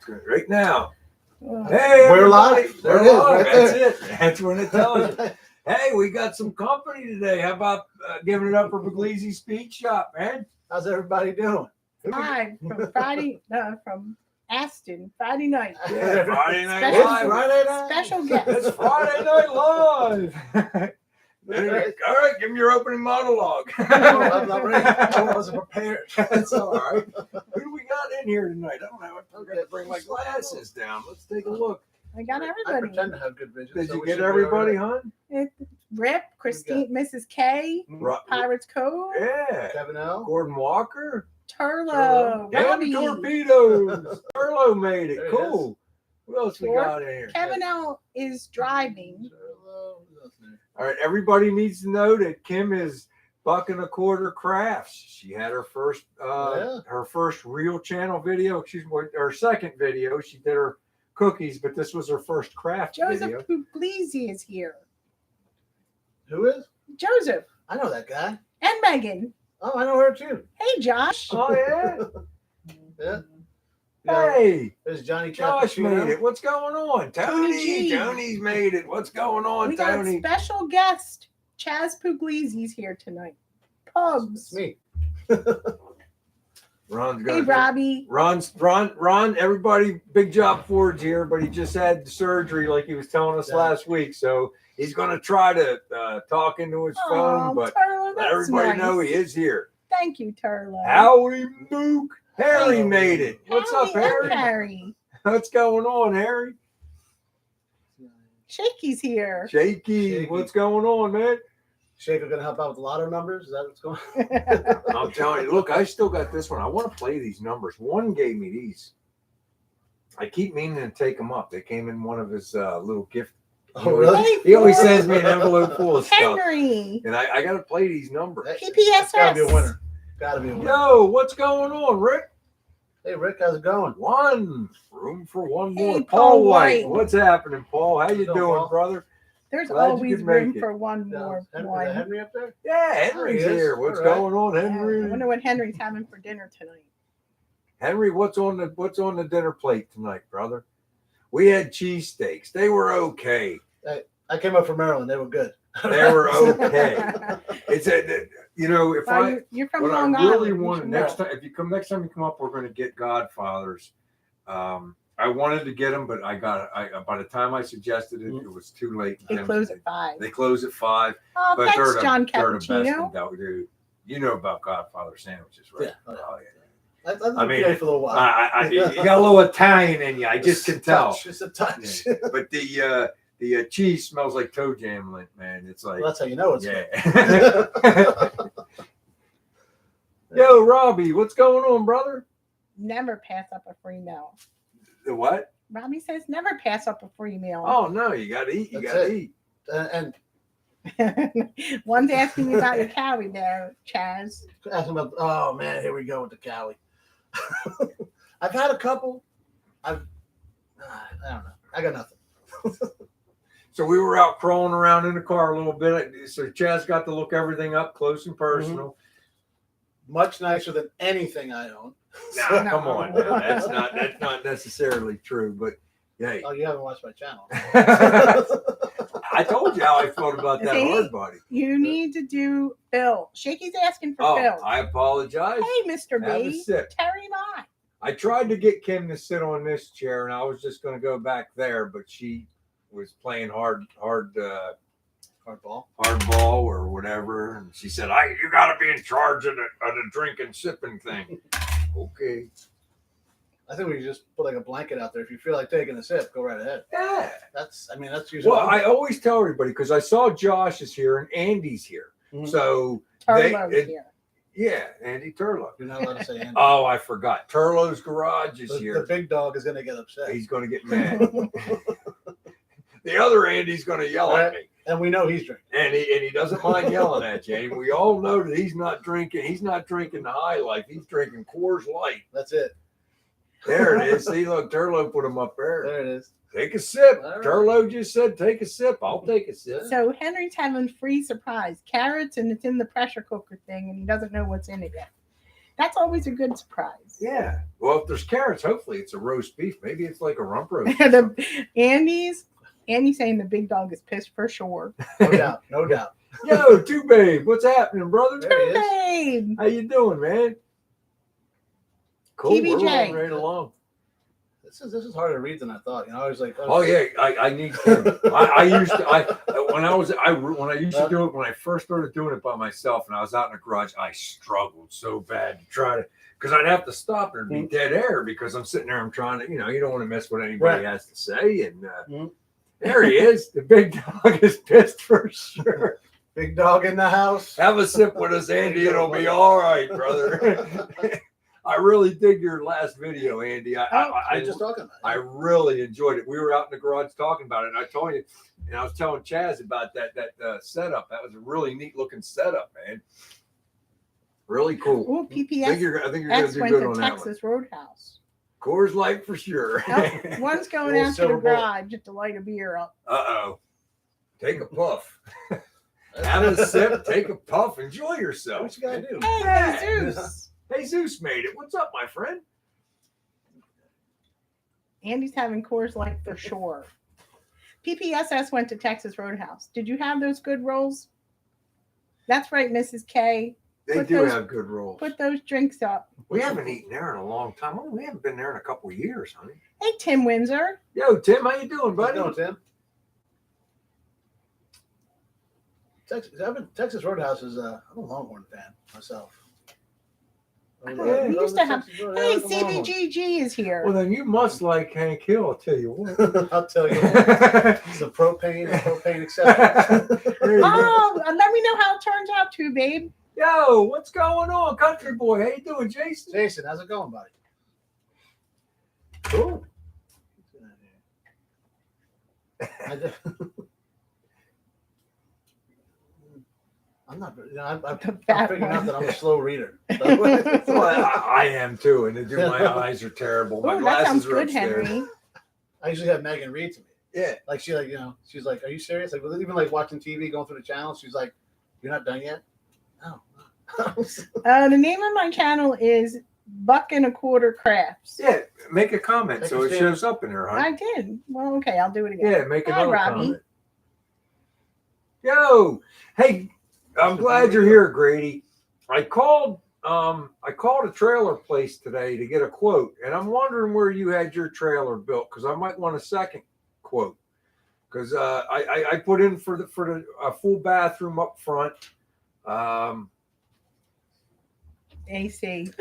right now. Oh. Hey, We're everybody. live. There We're it is, live. right That's there. it. That's when it tells you. Hey, we got some company today. How about giving it up for Puglisi Speed Shop, man? How's everybody doing? Live from Aston, Friday night. Yeah, Friday Night Special- Live. Friday night. Special guest. It's Friday Night Live. Right. All right, give me your opening monologue. Oh, I'm not ready. I wasn't prepared. That's all right. Who do we got in here tonight? I don't know. I forgot to bring my glasses down. Let's take a look. I got I everybody. pretend to have good vision. Did so you we get should be everybody, all right. hon? It's Rip, Christine, Mrs. K, Pirates Cove, Yeah. Kevin L. Gordon Walker. Turlo, Damn Robbie, torpedoes. Turlo made it. There it Cool. What else we got in here? Kevin L is driving. All right, everybody needs to know that Kim is $1.25 crafts. She had her first real channel video. Excuse me, her second video. She did her cookies, but this was her first craft video. Joseph Puglisi is here. Who is? Joseph I know that guy. and Megan. Oh, I know her too. Hey, Josh. Oh yeah. Yeah. Hey, There's Johnny Josh Cappuccino. made it. What's going on, Tony G. Tony's made it. What's going on, We got Tony? special guest Chaz Puglisi's here tonight. Pugs. It's me. Ron's Hey, gonna. Robbie. Ron, everybody, big job Ford's here, but he just had surgery like he was telling us Yeah. last week. So he's going to try to talk into his phone, but Turlo, let that's everybody nice. know he is here. Thank you, Turlo. Howdy, Mook. Harry Hey. made it. What's up, Harry? Harry? Harry. What's going on, Harry? Shaky's here. Shaky, what's going on, man? Shaker gonna help out with the lotto numbers? Is that what's going on? I'm telling you, look, I still got this one. I want to play these numbers. One gave me these. I keep meaning to take them up. They came in one of his little gift. Oh, really? He always sends me an envelope full of stuff. Henry. And I got to play these numbers. That's gotta be a winner. Gotta be a winner. Yo, what's going on, Rick? Hey, Rick, how's it going? One. Room for one more. Hey, Paul Paul White. White. What's happening, Paul? How you What's up, doing, Paul? brother? There's Glad you always could make room it. for one more Is that one. Henry up there? Yeah, Henry's There he is. here. What's All right. going on, Yeah, Henry? I wonder what Henry's having for dinner tonight. Henry, what's on the dinner plate tonight, brother? We had cheesesteaks. They were okay. I came up from Maryland. They were good. They were okay. It's a, you know, if Well, I you're from what I Long really Island. want next time, if you come next time you come up, we're going to get Godfathers. I wanted to get them, but I by the time I suggested it, it was too late. They close at 5. They close at 5. Oh, But thanks, John they're the best in Cappuccino. Del- dude. You know about Godfather sandwiches, right? Yeah. Oh, yeah. I mean, for a little while. You got a little Italian in you. I just can tell. Just a touch. Yeah. But the cheese smells like toe jam lint, man. It's like Well, that's how you know it's good. yeah. Yo, Robbie, what's going on, brother? Never pass up a free meal. The what? Robbie says never pass up a free meal. Oh no, you gotta eat. You That's gotta it. eat. And One's asking me about your cowie there, Chaz. asking about, oh man, here we go with the cowie. I've had a couple. I don't know. I got nothing. So we were out crawling around in the car a little bit. So Chaz got to look everything up close and personal. Much nicer than anything I own. Nah, come on, now. That's not necessarily true. But hey, Oh, you haven't watched my channel. I told you how I felt about that See? hard body. You need to do Phil. Shaky's asking for Oh, Phil. I apologize. Hey, Mr. Have a B. sip. Terry Mott. I tried to get Kim to sit on this chair, and I was just going to go back there, but she was playing hardball or whatever, and she said, "You got to be in charge of the drinking sipping thing." Okay. I think we can just put like a blanket out there. If you feel like taking a sip, go right ahead. Yeah. That's usually. Well, I always tell everybody because I saw Josh is here and Andy's here, Mhm. so Turlo's here. yeah, Andy Turlo. You're not allowed to say Andy. Oh, I forgot. Turlo's Garage is the here. big dog is going to get upset. He's going to get mad. The other Andy's going to yell at me. And we know he's drinking. And he doesn't mind yelling at you. And we all know that he's not drinking. He's not drinking the high life. He's drinking Coors Light. That's it. There it is. See, look, Turlo put him up there. There it is. Take a sip. All right. Turlo just said, take a sip. I'll take a sip. So Henry's having free surprise carrots, and it's in the pressure cooker thing, and he doesn't know what's in it yet. That's always a good surprise. Yeah. Well, if there's carrots, hopefully it's a roast beef. Maybe it's like a rump roast. Andy's saying the big dog is pissed for sure. No doubt. No doubt. Yo, Two Babe, what's happening, brother? There he is. Babe. How you doing, man? Cool. TBJ. We're rolling right along. This is harder to read than I thought. You know, I was like, Oh yeah, I need Kim. I used to when I used to do it when I first started doing it by myself and I was out in the garage, I struggled so bad to try to because I'd have to stop and be dead air because I'm sitting there, I'm trying to, you don't want to miss what anybody has to say. And there he is. The big dog is pissed for sure. Big dog in the house. Have a sip with us, Andy. It'll be all right, brother. I really dig your last video, Andy. I just talking about it. I really enjoyed it. We were out in the garage talking about it, and I told you, and I was telling Chaz about that setup. That was a really neat looking setup, man. Really cool. Oh, PPS. I think you're gonna do went good to on that one. Texas Roadhouse. Coors Light for sure. Nope, one's going Little out to the silver bullet. garage just to light a beer up. Uh-oh. Take a puff. Have a sip, take a puff, enjoy yourself. What you gotta do? Hey, Jesus. Hey, Zeus made it. What's up, my friend? Andy's having Coors Light for sure. PPSS went to Texas Roadhouse. Did you have those good rolls? That's right, Mrs. K. They Put do those- have good rolls. Put those drinks up. We haven't eaten there in a long time. Oh, we haven't been there in a couple of years, honey. Hey, Tim Windsor. Yo, Tim, how you doing, buddy? How you doing, Tim? Texas Roadhouse is I'm a Longhorn fan myself. Yeah, We used to have. Texas Roadhouse, Hey, I'm a Longhorn. CBGG is here. Well, then you must like Hank Hill, I'll tell you what. I'll tell you what. It's a propane acceptance. There you go. Oh, let me know how it turns out too, babe. Yo, what's going on, country boy? How you doing, Jason? Jason, how's it going, buddy? Cool. I'm not. I'm The fat figuring out one. that I'm a slow reader. Well, I am too, and my eyes are terrible. My Oh, that sounds glasses are good, upstairs. Henry. I usually have Megan read to me. Yeah. Like she's like, "Are you serious?" Like even like watching TV, going through the channels, she's like, "You're not done yet." No. The name of my channel is Buck and a Quarter Crafts. Yeah, make a comment Make so a it stand. shows up in there, honey. I did. Well, okay, I'll do it again. Yeah, make Hi, another Robbie. comment. Yo, hey, I'm glad you're here, Grady. I called a trailer place today to get a quote, and I'm wondering where you had your trailer built because I might want a second quote because I put in for the full bathroom up front, AC.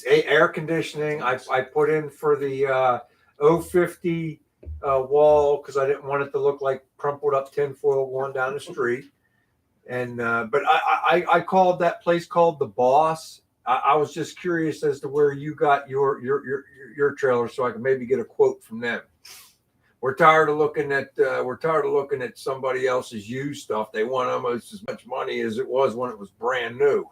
air conditioning. I put in for the 050 wall because I didn't want it to look like crumpled up tinfoil going down the street. And but I called that place called The Boss. I was just curious as to where you got your trailer, so I can maybe get a quote from them. We're tired of looking at somebody else's used stuff. They want almost as much money as it was when it was brand new.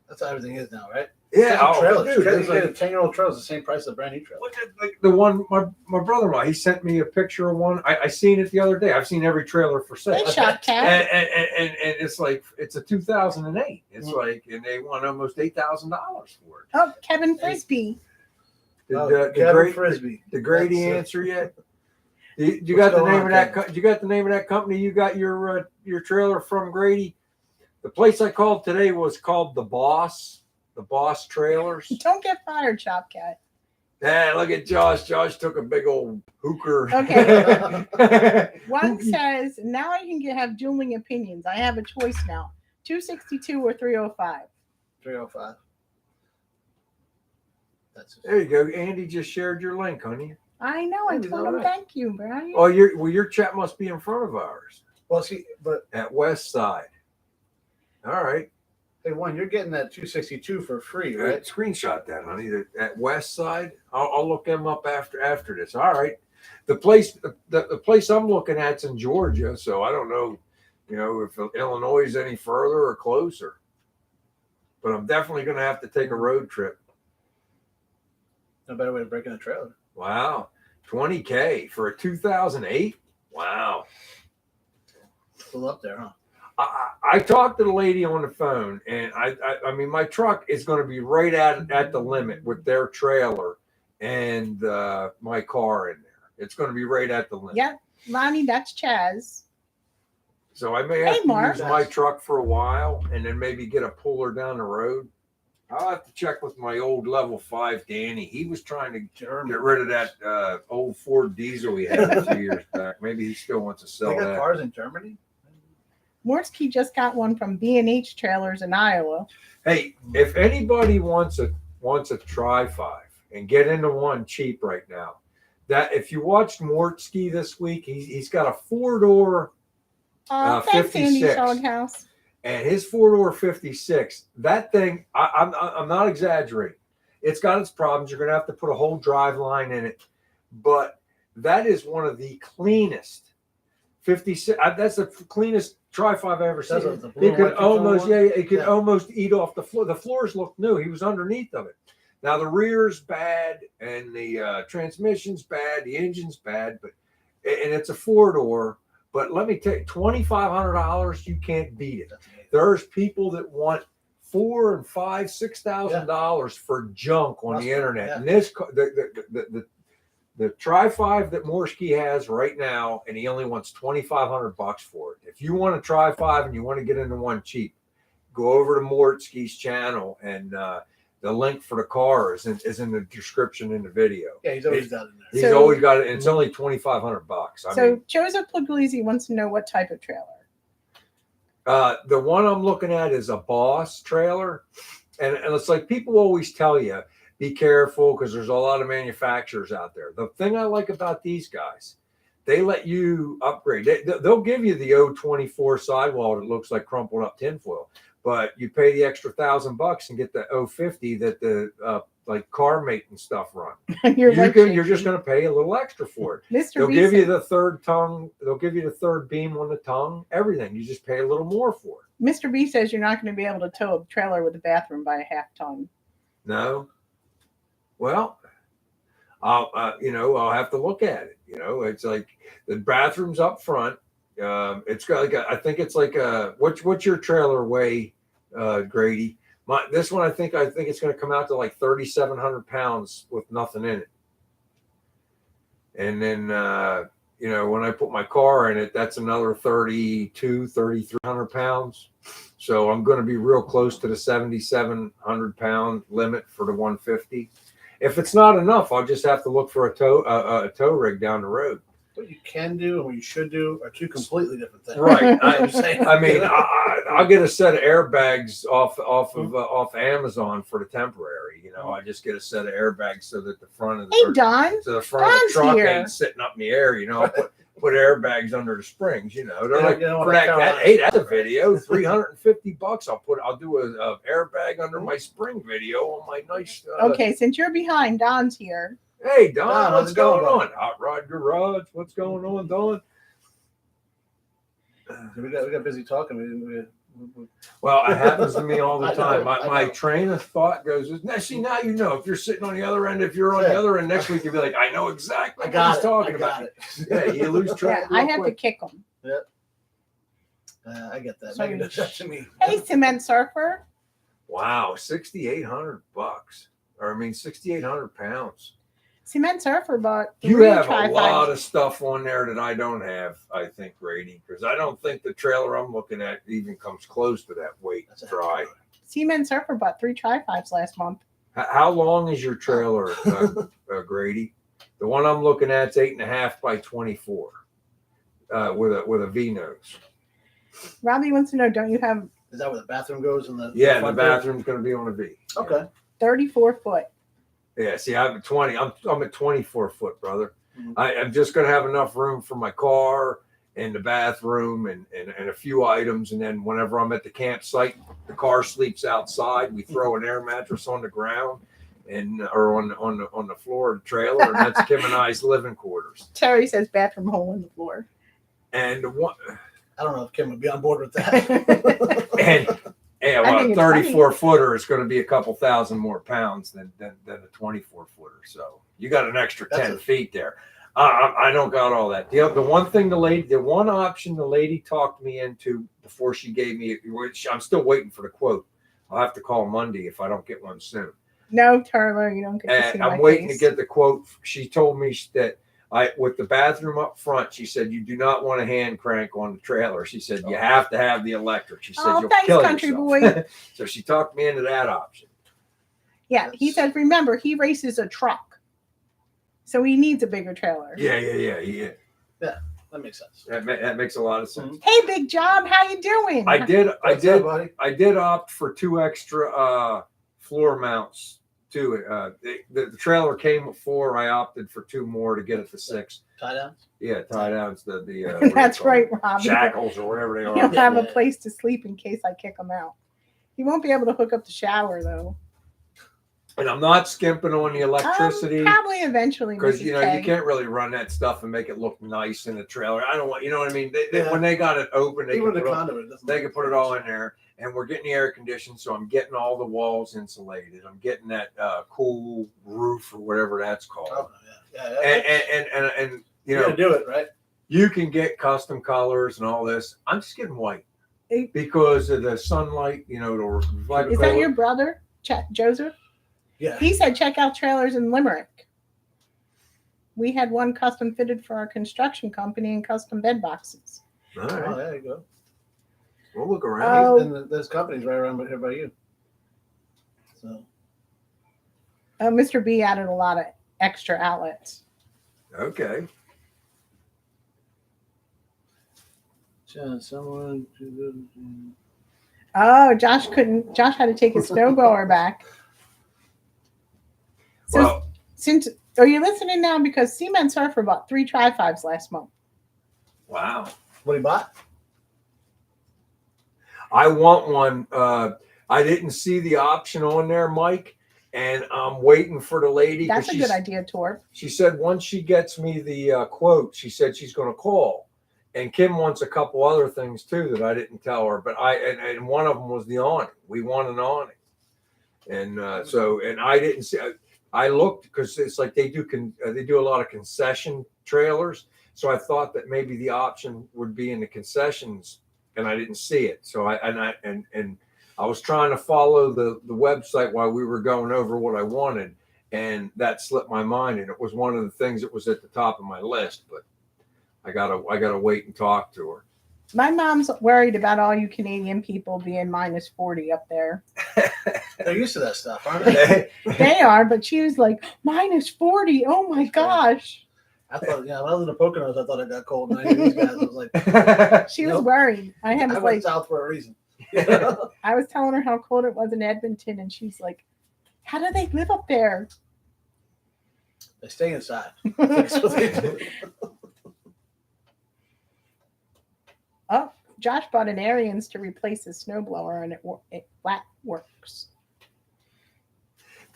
That's how everything is now, right? Yeah, Trailers. dude, Trailers it's like like- a 10-year-old trailer is the same price as a brand new trailer. Look at the one my brother-in-law. He sent me a picture of one. I seen it the other day. I've seen every trailer for sale. Hey, Shop Cat. And it's like it's a 2008. It's Mhm. like, and they want almost $8,000 for it. Oh, Kevin Frisbee. Did Kevin Frisbee. the Grady That's, answer yet? You What's got the going name on, of that? Kevin? You got the name of that company? You got your trailer from Grady? The place I called today was called The Boss. The Boss Trailers. Don't get fired, Shop Cat. Yeah, look at Josh. Josh took a big old hooker. Okay. One says, now I can have dueling opinions. I have a choice now. 262 or 305. 305. That's There you go. Andy just shared your link, honey. I know. I That was told all him right. thank you, Brian. Oh, your chat must be in front of ours well, see, but at West Side. All right. hey, one, you're getting that 262 for free, Right. right? Screenshot that, honey. At West Side. I'll look them up after this. All right. The place the place I'm looking at's in Georgia, so I don't know, if Illinois is any further or closer. But I'm definitely going to have to take a road trip. No better way to break in a trailer. Wow. $20K for a 2008. Wow. Still up there, huh? I talked to the lady on the phone, and I mean, my truck is going to be right at the limit with their trailer and my car in there. It's going to be right at the limit. Yep, Lonnie, that's Chaz. So I may have to Mark. use my truck for a while, and then maybe get a puller down the road. I'll have to check with my old level 5 Danny. He was trying to get rid of that old Ford diesel he had a few years back. Maybe he still wants to sell They got that. cars in Germany. Morsky just got one from B&H Trailers in Iowa. Hey, if anybody wants a Tri-5 and get into one cheap right now, that if you watched Mortsky this week, he's got a 4-door Thanks, Andy 56. Shoghouse. And his 4-door 56, that thing, I'm not exaggerating. It's got its problems. You're going to have to put a whole drive line in it. But that is one of the cleanest 56. That's the cleanest Tri-5 I ever seen. It could almost, it could almost eat off the floor. The floors look new. He was underneath of it. Now the rear's bad and the transmission's bad. The engine's bad, and it's a 4-door. But let me tell you, $2,500, you can't beat it. There's people that want $4,000 and $5,000, $6,000 for junk on the internet. Yeah. And this, the Tri-5 that Morsky has right now, and he only wants $2,500 for it. If you want a Tri-5 and you want to get into one cheap, go over to Morsky's channel, and the link for the car is in the description in the video. Yeah, he's always got it in there. He's always got it. And it's only $2,500. So Joseph Puglisi wants to know what type of trailer. The one I'm looking at is a Boss trailer, and it's like people always tell you, be careful because there's a lot of manufacturers out there. The thing I like about these guys, they let you upgrade. They'll give you the 024 sidewall that looks like crumpled up tinfoil, but you pay the extra $1,000 and get the 050 that the like CarMate and stuff run. You're just going to pay a little extra for it. They'll give you the third tongue. They'll give you the third beam on the tongue. Everything. You just pay a little more for it. Mr. B says you're not going to be able to tow a trailer with a bathroom by a half ton. No. Well, I'll have to look at it. It's like the bathroom's up front. It's got like I think it's like what's your trailer weigh, Grady? This one I think it's going to come out to like 3,700 pounds with nothing in it. And then when I put my car in it, that's another 3,300 pounds. So I'm going to be real close to the 7,700 pound limit for the 150. If it's not enough, I'll just have to look for a tow rig down the road. What you can do and what you should do are two completely different things. Right. I mean, I'll get a set of airbags off Amazon for the temporary. I just get a set of airbags so that the front of the truck ain't sitting up in the air. I'll put airbags under the springs. They're like for that. Hey, that's a video. $350. I'll do a airbag under my spring video on my nice. Okay, since you're behind, Don's here. Hey, Don, what's going on? Hot Rod Garage, what's going on, Don? We got busy talking. Well, it happens to me all the time. My train of thought goes, now if you're sitting on the other end, if you're on the other end next week, you'll be like, I know exactly what he's talking about. Yeah, you lose track. I have to kick him. Yep. I get that. So That's to me. Hey, Cement Surfer. Wow, $6,800. 6,800 pounds. Cement Surfer bought. You have a lot of stuff on there that I don't have, I think, Grady, because I don't think the trailer I'm looking at even comes close to that weight dry. Cement Surfer bought 3 Tri-5s last month. How long is your trailer, Grady? The one I'm looking at is 8.5 by 24 with a V nose. Robbie wants to know, don't you have? Is that where the bathroom goes? The bathroom's going to be on a V. Okay. 34 foot. Yeah, see, I'm at 20. I'm at 24 foot, brother. Mm-hmm. I'm just going to have enough room for my car and the bathroom and a few items. And then whenever I'm at the campsite, the car sleeps outside. We throw an air mattress on the ground or on the floor of the trailer, and that's Kim and I's living quarters. Terry says bathroom hole in the floor. And I don't know if Kim would be on board with that. and yeah, well, a 34 footer is going to be a couple thousand more pounds than a 24 footer. So you got an extra 10 feet there. I don't got all that. The one thing the one option the lady talked me into before she gave me, which I'm still waiting for the quote. I'll have to call Monday if I don't get one soon. No, Turler, you don't get to see And I'm my waiting face. to get the quote. She told me that with the bathroom up front, she said, you do not want a hand crank on the trailer. She said, you have to have the electric. She said, Oh, you'll thanks, kill country yourself. boy. So she talked me into that option. Yeah, he says, remember, he races a truck. So he needs a bigger trailer. Yeah. That makes sense. That makes a lot of sense. Hey, Big Job, how you doing? I did Buddy? I did opt for 2 extra floor mounts to it. The trailer came with 4. I opted for 2 more to get it to 6. Tie downs? Yeah, tie downs. The That's right, Rob. shackles or whatever they He'll are. have a place to sleep in case I kick him out. He won't be able to hook up the shower, though. And I'm not skimping on the electricity. Probably eventually. Because Mrs. you K. can't really run that stuff and make it look nice in the trailer. I don't want, you know what I mean. When they got it open, they Even can the put conduit. they can put it all in there. And we're getting the air conditioned, so I'm getting all the walls insulated. I'm getting that cool roof or whatever that's called. Oh, yeah. And you You know, gotta do it, right? you can get custom colors and all this. I'm just getting white because of the sunlight. You know, Is that your brother, Joseph? Yeah. He said check out trailers in Limerick. We had one custom fitted for our construction company and custom bed boxes. All right. Oh, there you go. We'll look around. Oh. And there's companies right around here by you. So. Mr. B added a lot of extra outlets. Okay. Someone. Oh, Josh had to take his snowblower back. So Well, are you listening now? Because Seaman Surfer bought 3 Tri-5s last month. wow. What he bought? I want one. I didn't see the option on there, Mike, and I'm waiting for the lady. That's a good idea, Tor. She said once she gets me the quote, she said she's going to call. And Kim wants a couple other things too that I didn't tell her, but and one of them was the awning. We want an awning, and I didn't see. I looked because it's like they do a lot of concession trailers, so I thought that maybe the option would be in the concessions, and I didn't see it. So I was trying to follow the website while we were going over what I wanted, and that slipped my mind, and it was one of the things that was at the top of my list, but I gotta wait and talk to her. My mom's worried about all you Canadian people being minus 40 up there. They're used to that stuff, aren't they? They are, but she was like, minus 40. Oh my gosh. I thought, when I was in the Poconos, I thought it got cold. And I knew these guys. I was like, She was worried. I went south for a reason. I was telling her how cold it was in Edmonton, and she's like, how do they live up there? They stay inside. That's what they do. Oh, Josh bought an Arians to replace his snowblower, and it flat works.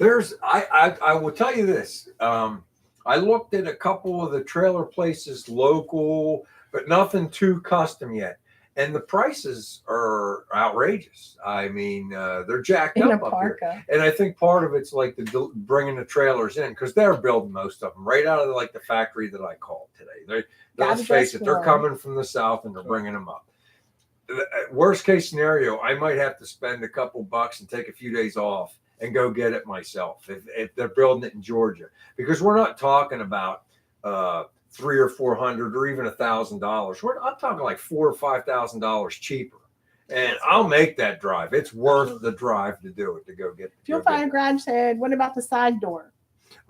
I will tell you this. I looked at a couple of the trailer places local, but nothing too custom yet. And the prices are outrageous. I mean, they're jacked up here. And I think part of it's like bringing the trailers in because they're building most of them right out of the factory that I called today. Let's face it, they're coming from the south and they're bringing them up. Worst case scenario, I might have to spend a couple bucks and take a few days off and go get it myself if they're building it in Georgia, because we're not talking about $300 or $400 or even $1,000. I'm talking like $4,000 or $5,000 cheaper, and I'll make that drive. It's worth the drive to do it, to go get. Fuel Fire Garage said, "What about the side door?"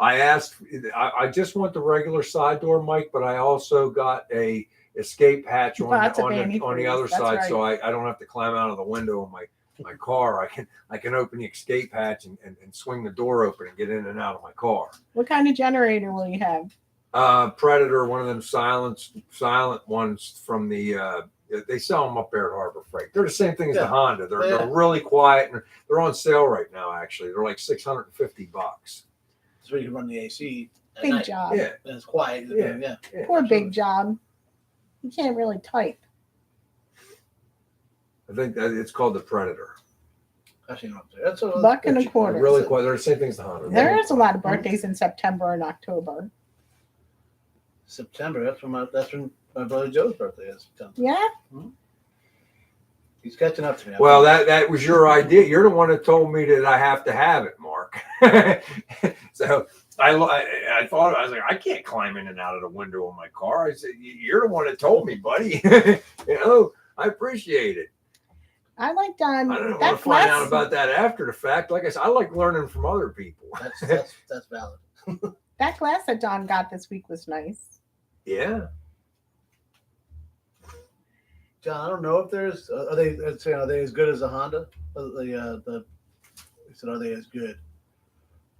I asked. I just want the regular side door, Mike, but I also got a escape hatch on the other side, right. So I don't have to climb out of the window of my car. I can open the escape hatch and swing the door open and get in and out of my car. What kind of generator will you have? Predator, one of them silent ones from the they sell them up there at Harbor Freight. They're the same thing as the Honda. They're really quiet, and they're on sale right now. Actually, they're like $650. So you can run the AC. Big night. job. Yeah, and it's quiet. Yeah. Poor Big Job. You can't really type. I think that it's called the Predator. Actually, not there. That's $1.25. They're really quiet. They're the same thing as the Honda. There is a lot of birthdays in September and October. September. That's when my brother Joe's birthday is. September. Yeah. He's catching up to me. Well, that was your idea. You're the one that told me that I have to have it, Mark. So I thought, I was like, I can't climb in and out of the window of my car. I said, you're the one that told me, buddy. I appreciate it. I like Don. I don't want to find out about that after the fact. Like I said, I like learning from other people. That's valid. That glass that Don got this week was nice. Yeah. John, I don't know if there's are they as good as a Honda? He said, are they as good?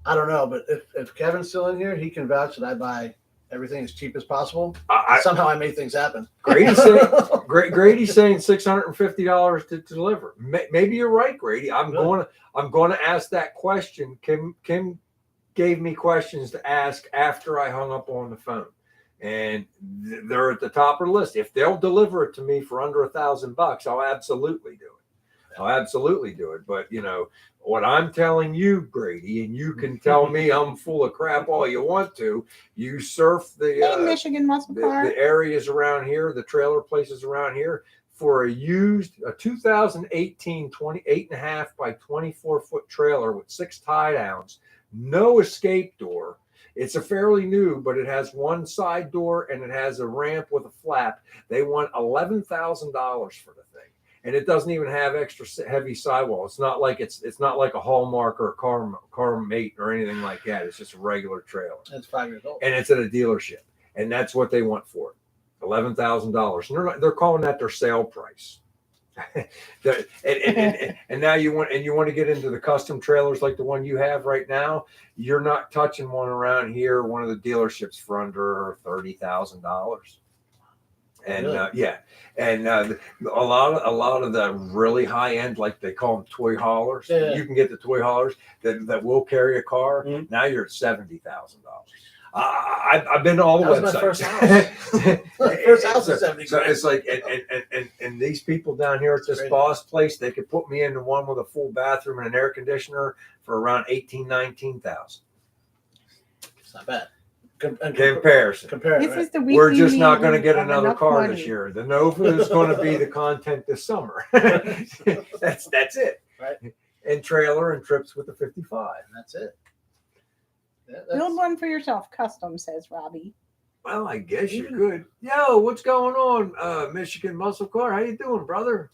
I don't know, but if Kevin's still in here, he can vouch that I buy everything as cheap as possible. Somehow I made things happen. Grady's saying $650 to deliver. Maybe you're right, Grady. I'm going to ask that question. Kim gave me questions to ask after I hung up on the phone. And they're at the top of the list. If they'll deliver it to me for under $1,000, I'll absolutely do it. I'll absolutely do it. But what I'm telling you, Grady, and you can tell me I'm full of crap all you want to. You surf the Michigan muscle car. the areas around here, the trailer places around here for a 2018 28.5 by 24 foot trailer with 6 tie downs, no escape door. It's a fairly new, but it has one side door and it has a ramp with a flap. They want $11,000 for the thing, and it doesn't even have extra heavy sidewall. It's not like a Hallmark or a car mate or anything like that. It's just a regular trailer. It's 5 years old, and it's at a dealership, and that's what they want for it, $11,000. And they're calling that their sale price. and now you want to get into the custom trailers like the one you have right now. You're not touching one around here, one of the dealerships, for under $30,000. And really? And a lot of the really high end, like they call them toy haulers. Yeah. You can get the toy haulers that will carry a car. Mm-hmm. Now you're at $70,000. I've been to all the websites. My first house. My first house is 70. So it's like, and these people down here at this boss place, they could put me into one with a full bathroom and an air conditioner for around $19,000-$19,000. It's not bad. Comparison. This is the We're just not going to get another car this year. The Nova is going to be the content this summer. That's it. Right. And trailer and trips with the 55. That's it. Yeah, Build one for yourself, custom, says Robbie. Well, I guess you could. Yo, what's going on, Michigan Muscle Car? How you doing, brother?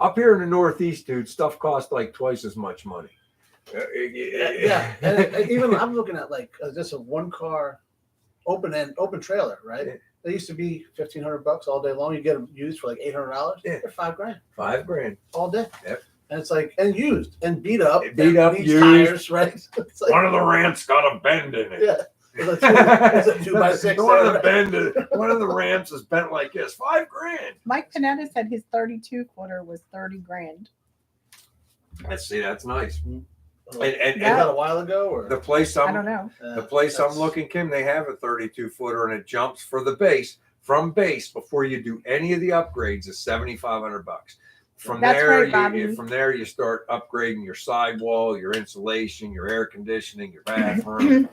Up here in the Northeast, dude, stuff costs like twice as much money. Yeah. And even I'm looking at like just a one car open trailer, right? Yeah. They used to be $1,500 all day long. You get them used for like $800. Yeah. They're $5,000. $5,000 all day. Yep. And it's like, and used and beat up, used tires, right? It's like, one of the ramps got a bend in it. Yeah. It's a 2x6. One of the ramps is bent like this. $5,000. Mike Panetta said his 32 footer was $30,000. Let's see, that's nice. And that a while ago, or the place I don't know. The place I'm looking, Kim, they have a 32 footer and it jumps for the base from base before you do any of the upgrades is $7,500. From there you start upgrading your sidewall, your insulation, your air conditioning, your bathroom.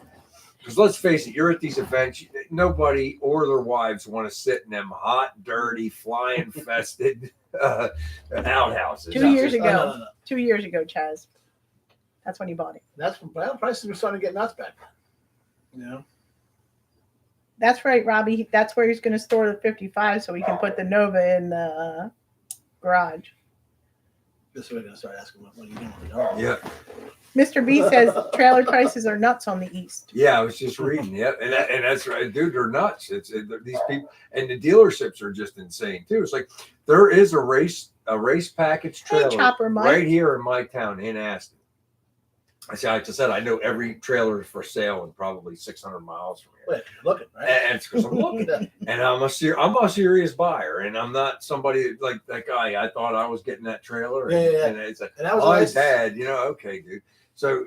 Because let's face it, you're at these events, nobody or their wives want to sit in them hot, dirty, fly infested outhouses. 2 years ago. No. 2 years ago, Chaz. That's when he bought it. That's when prices were starting to get nuts back. You know. That's right, Robbie. That's where he's going to store the 55 so he can put the Nova in the garage. This way, we're going to start asking what you doing with the dog. Yeah. Mr. B says trailer prices are nuts on the East. Yeah, I was just reading. Yeah, and that's right, dude. They're nuts. These people, and the dealerships are just insane too. It's like there is a race package trailer right here in my town in Aston. I said I know every trailer is for sale in probably 600 miles from here. Wait, you're looking, right? And it's because I'm looking, and I'm a serious buyer, and I'm not somebody like that guy. I thought I was getting that trailer, and it's like, and that was nice. Dad, okay, dude. So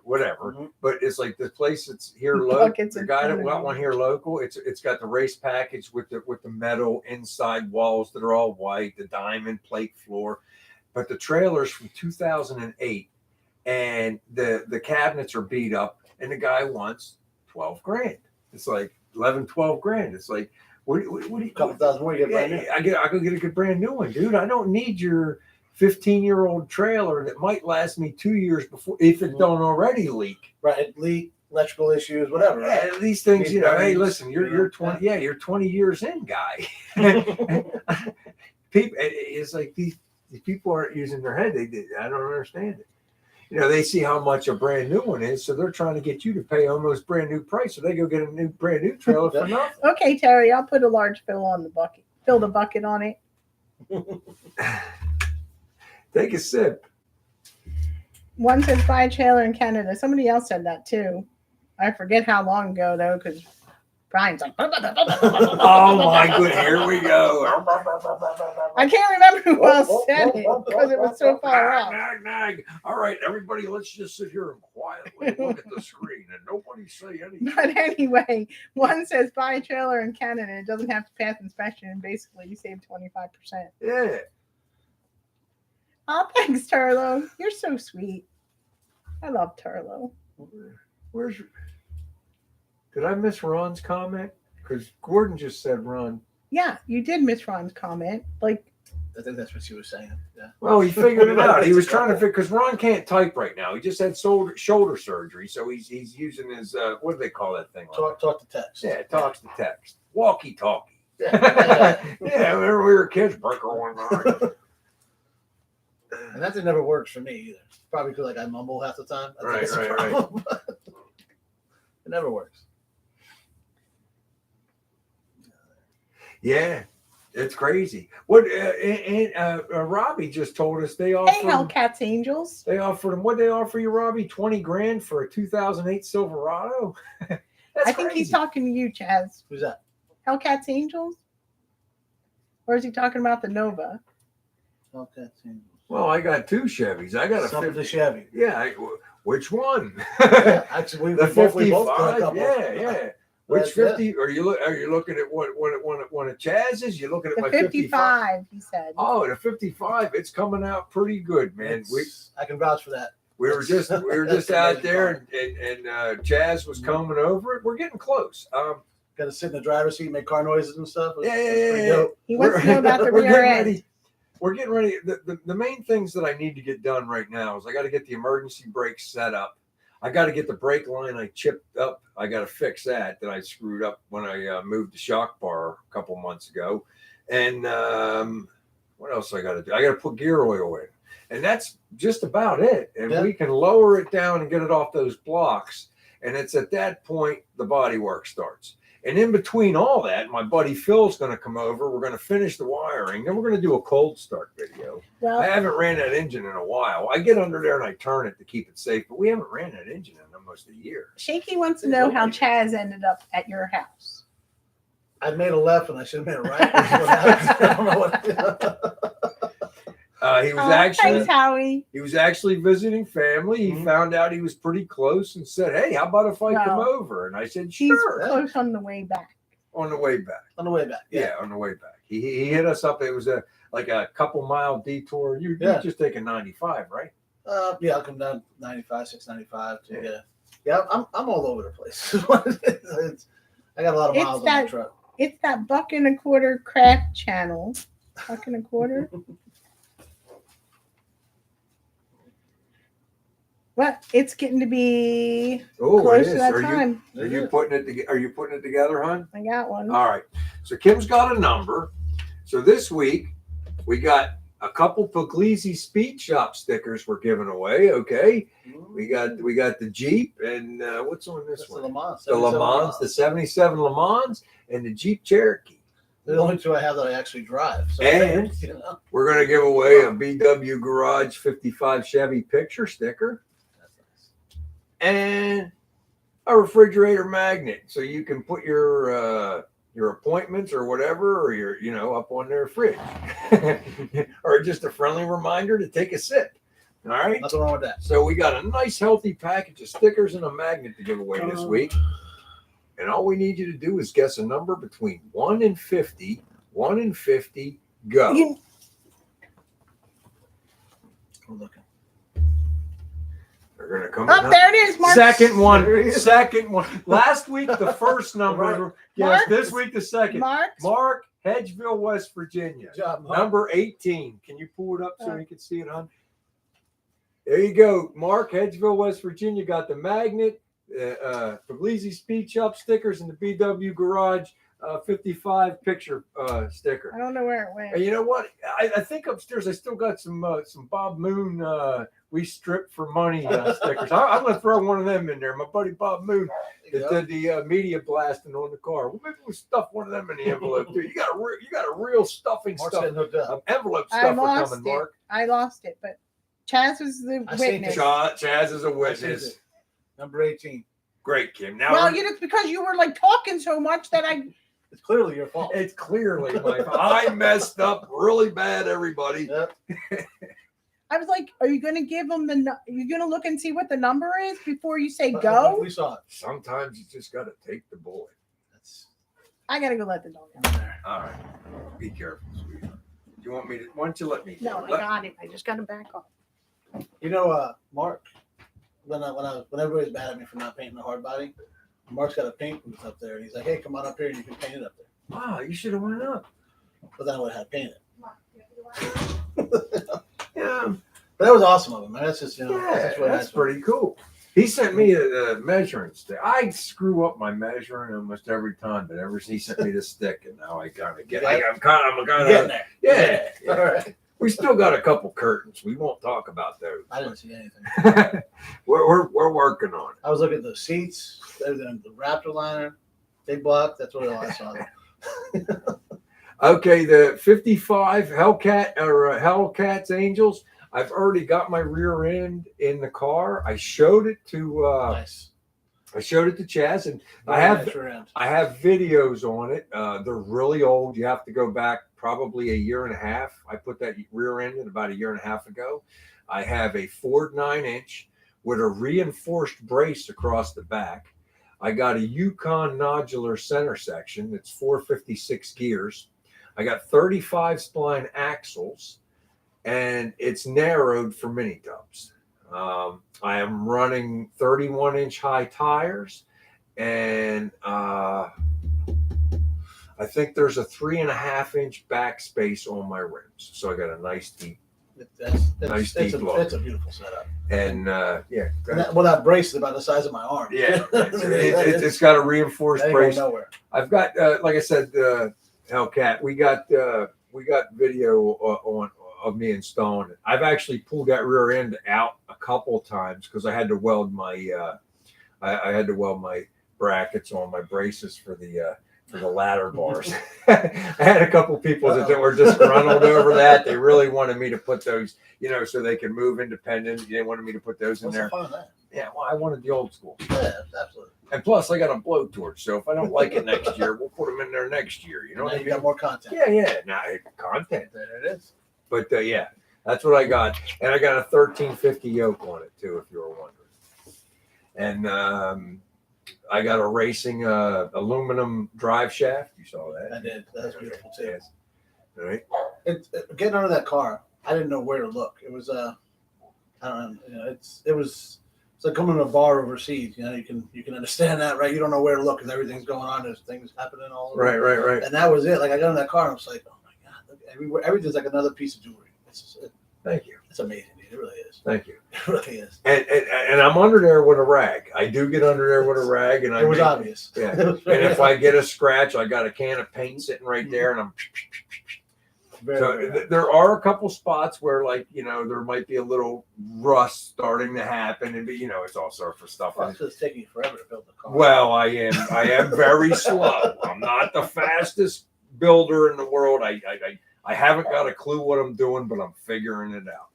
whatever. Mm-hmm. But it's like the place that's here local. The guy that got one here local. It's got the race package with the metal inside walls that are all white, the diamond plate floor, but the trailer's from 2008. And the cabinets are beat up, and the guy wants $12,000. It's like 11, 12 grand. It's like, what do you? Couple thousand more, you get brand new. I go get a good brand new one, dude. I don't need your 15-year-old trailer that might last me 2 years before if it don't already leak. Right, leak, electrical issues, whatever. Right? Yeah, these things, These you know. Hey, things, listen, you're 20. Yeah, you're 20 years in, guy. People, it's like these people aren't using their head. I don't understand it. You know, they see how much a brand new one is, so they're trying to get you to pay almost brand new price. So they go get a brand new trailer for nothing. Okay, Terry, I'll put a large fill on the bucket. Fill the bucket on it. Take a sip. One says buy a trailer in Canada. Somebody else said that too. I forget how long ago though, because Brian's like, oh my good, here we go. I can't remember who else said it because it was so far off. Nag. All right, everybody, let's just sit here and quietly look at the screen and nobody say anything. But anyway, one says buy a trailer in Canada. It doesn't have to pass inspection, and basically you save 25%. Yeah. Oh, thanks, Turlo. You're so sweet. I love Turlo. Where's? Did I miss Ron's comment? Because Gordon just said Ron. Yeah, you did miss Ron's comment. Like, I think that's what she was saying. Yeah. Well, he figured it out. He was trying to figure because Ron can't type right now. He just had shoulder surgery, so he's using his what do they call that thing? Talk to text. Yeah, talks to text. Walkie talkie. Yeah. Yeah, whenever we were kids, breaker one night. And that thing never works for me either. Probably because like I mumble half the time. Right. It never works. Yeah, it's crazy. What Robbie just told us they offered. hey, Hellcats Angels. They offered him. What they offer you, Robbie? 20 grand for a 2008 Silverado. That's I think he's talking to you, Chaz. Who's that? Hellcats Angels? Or is he talking about the Nova? Okay. Well, I got two Chevys. I got a Something 50. to Chevy. Yeah, which one? Yeah, actually, The we both got a 55. couple. Yeah. Which That's 50? Are you looking at one of Chaz's? You're looking at The my 55, he said. Oh, the 55. It's coming out pretty good, man. I can vouch for that. We were just out there, and Chaz was combing over it. We're getting close. Got to sit in the driver's seat, make car noises and stuff. Yeah. He wants to know about the We're rear getting end. ready. We're getting ready. The main things that I need to get done right now is I got to get the emergency brakes set up. I got to get the brake line I chipped up. I got to fix that I screwed up when I moved the shock bar a couple months ago. And what else I got to do? I got to put gear oil in. And that's just about it. And we can lower it down and get it off those blocks. And it's at that point the body work starts. And in between all that, my buddy Phil's going to come over. We're going to finish the wiring. Then we're going to do a cold start video. Well, I haven't ran that engine in a while. I get under there and I turn it to keep it safe, but we haven't ran that engine in almost a year. Shaky wants to know how Chaz ended up at your house. I made a left and I should have made a right. I don't know what. He was actually thanks, Howie. He was actually visiting family. He found out he was pretty close and said, "Hey, how about if I come over?" And I said, "Sure." He's close on the way back. On the way back. On the way back. Yeah, on the way back. He hit us up. It was like a couple mile detour. You just take a 95, right? Yeah, I'll come down 95, 695 to I'm all over the place. I got a lot of miles on my truck. It's that $1.25 craft channel. $1.25. Well, it's getting to be close to that time. Are you putting it together, hon? I got one. All right. So Kim's got a number. So this week we got a couple Puglisi Speed Shop stickers we're giving away. Okay. We got the Jeep and what's on this one? The Le Mans, the 77 Le Mans, and the Jeep Cherokee. They're the only two I have that I actually drive. So and we're going to give away a BW Garage 55 Chevy picture sticker. And a refrigerator magnet, so you can put your appointments or whatever, or your up on their fridge, or just a friendly reminder to take a sip. All right, nothing wrong with that. So we got a nice healthy package of stickers and a magnet to give away this week, and all we need you to do is guess a number between 1 and 50. 1 and 50, go. I'm looking. They're gonna come. Oh, there it is, Mark. Second one. Second one. Last week the first number. Right. Yes, Mark? this week the second. Mark. Hedgeville, West Virginia. Good job, Mark. Number 18. Can you pull it up so you can see it, hon? There you go. Mark, Hedgeville, West Virginia, got the magnet, Puglisi Speed Shop stickers, and the BW Garage 55 picture sticker. I don't know where it went. And you know what? I think upstairs I still got some Bob Moon we stripped for money stickers. I'm going to throw one of them in there. My buddy Bob Moon that did the media blasting on the car. Well, maybe we'll stuff one of them in the envelope too. You got a real stuffing Mark's stuff. getting hooked up. Envelope I stuffer lost coming, it. Mark. I lost it, but Chaz was the I seen witness. Chaz is a witness. it. Number 18. Great, Kim. Now Well, it's because you were like talking so much that I. It's clearly your fault. it's clearly my fault. I messed up really bad, everybody. Yep. I was like, "Are you going to give them the? You're going to look and see what the number is before you say But go?" We saw it. Sometimes you just got to take the bullet. That's I got to go let the dog out. All right. Be careful, sweetheart. You want me to? Why don't you let me? No, I got it. I just got to back off. You know, Mark, when everybody's mad at me for not painting the hard body, Mark's got a paint booth up there, and he's like, "Hey, come on up here, and you can paint it up there." Wow, you should have went up. But then I would have had painted. Yeah, But that was awesome of him, man. That's just yeah, that's really that's nice. pretty cool. He sent me a measuring stick. I screw up my measuring almost every time, but ever since he sent me the stick, and now I kind of get. I'm kind Getting of. there. Yeah. All right. We still got a couple curtains. We won't talk about those. I didn't see anything. we're working on it. I was looking at the seats, the Raptor liner, big block. That's what I saw. Okay, the 55 Hellcats Angels. I've already got my rear end in the car. I showed it to Nice. Chaz, and I have videos on it. They're really old. You have to go back probably a year and a half. I put that rear end in about a year and a half ago. I have a Ford 9-inch with a reinforced brace across the back. I got a Yukon nodular center section that's 456 gears. I got 35 spline axles, and it's narrowed for mini tubs. I am running 31-inch high tires, and I think there's a 3.5-inch back space on my rims. So I got a nice deep, It's a beautiful setup. and yeah. And that brace is about the size of my arm. Yeah, it's got a reinforced That ain't brace. going nowhere. I've got, like I said, Hellcat. We got video of me installing it. I've actually pulled that rear end out a couple of times because I had to weld my I had to weld my brackets on my braces for the ladder bars. I had a couple people that were disgruntled over that. They really wanted me to put those, so they could move independent. They wanted me to put those in What's there. the fun of that? Yeah, well, I wanted the old school. Yeah, absolutely. And plus, I got a blowtorch, so if I don't like it next year, we'll put them in there next year. You know Now what I you mean? got more content. Yeah. Now content. There it is. But yeah, that's what I got, and I got a 1350 yoke on it too, if you were wondering. And I got a racing aluminum drive shaft. You saw that? I did. That's beautiful too. Yes. All right. Getting under that car, I didn't know where to look. It was I don't know. It's like coming to a bar overseas. You can understand that, right? You don't know where to look because everything's going on. There's things happening all over. Right. And that was it. Like I got in that car and I was like, oh my god, look, everywhere, everything's like another piece of jewelry. Thank you. It's amazing, dude. It really is. Thank you. It really is. And I'm under there with a rag. I do get under there with a rag, and It was obvious. Yeah. It was And very if I get a scratch, I got a can of paint sitting right there, and I'm. very, So very happy. there are a couple spots where, like, there might be a little rust starting to happen, and it's all surface stuff. Well, it's just taking you forever to build the car. Well, I am very slow. I'm not the fastest builder in the world. I haven't got a clue what I'm doing, but I'm figuring it out.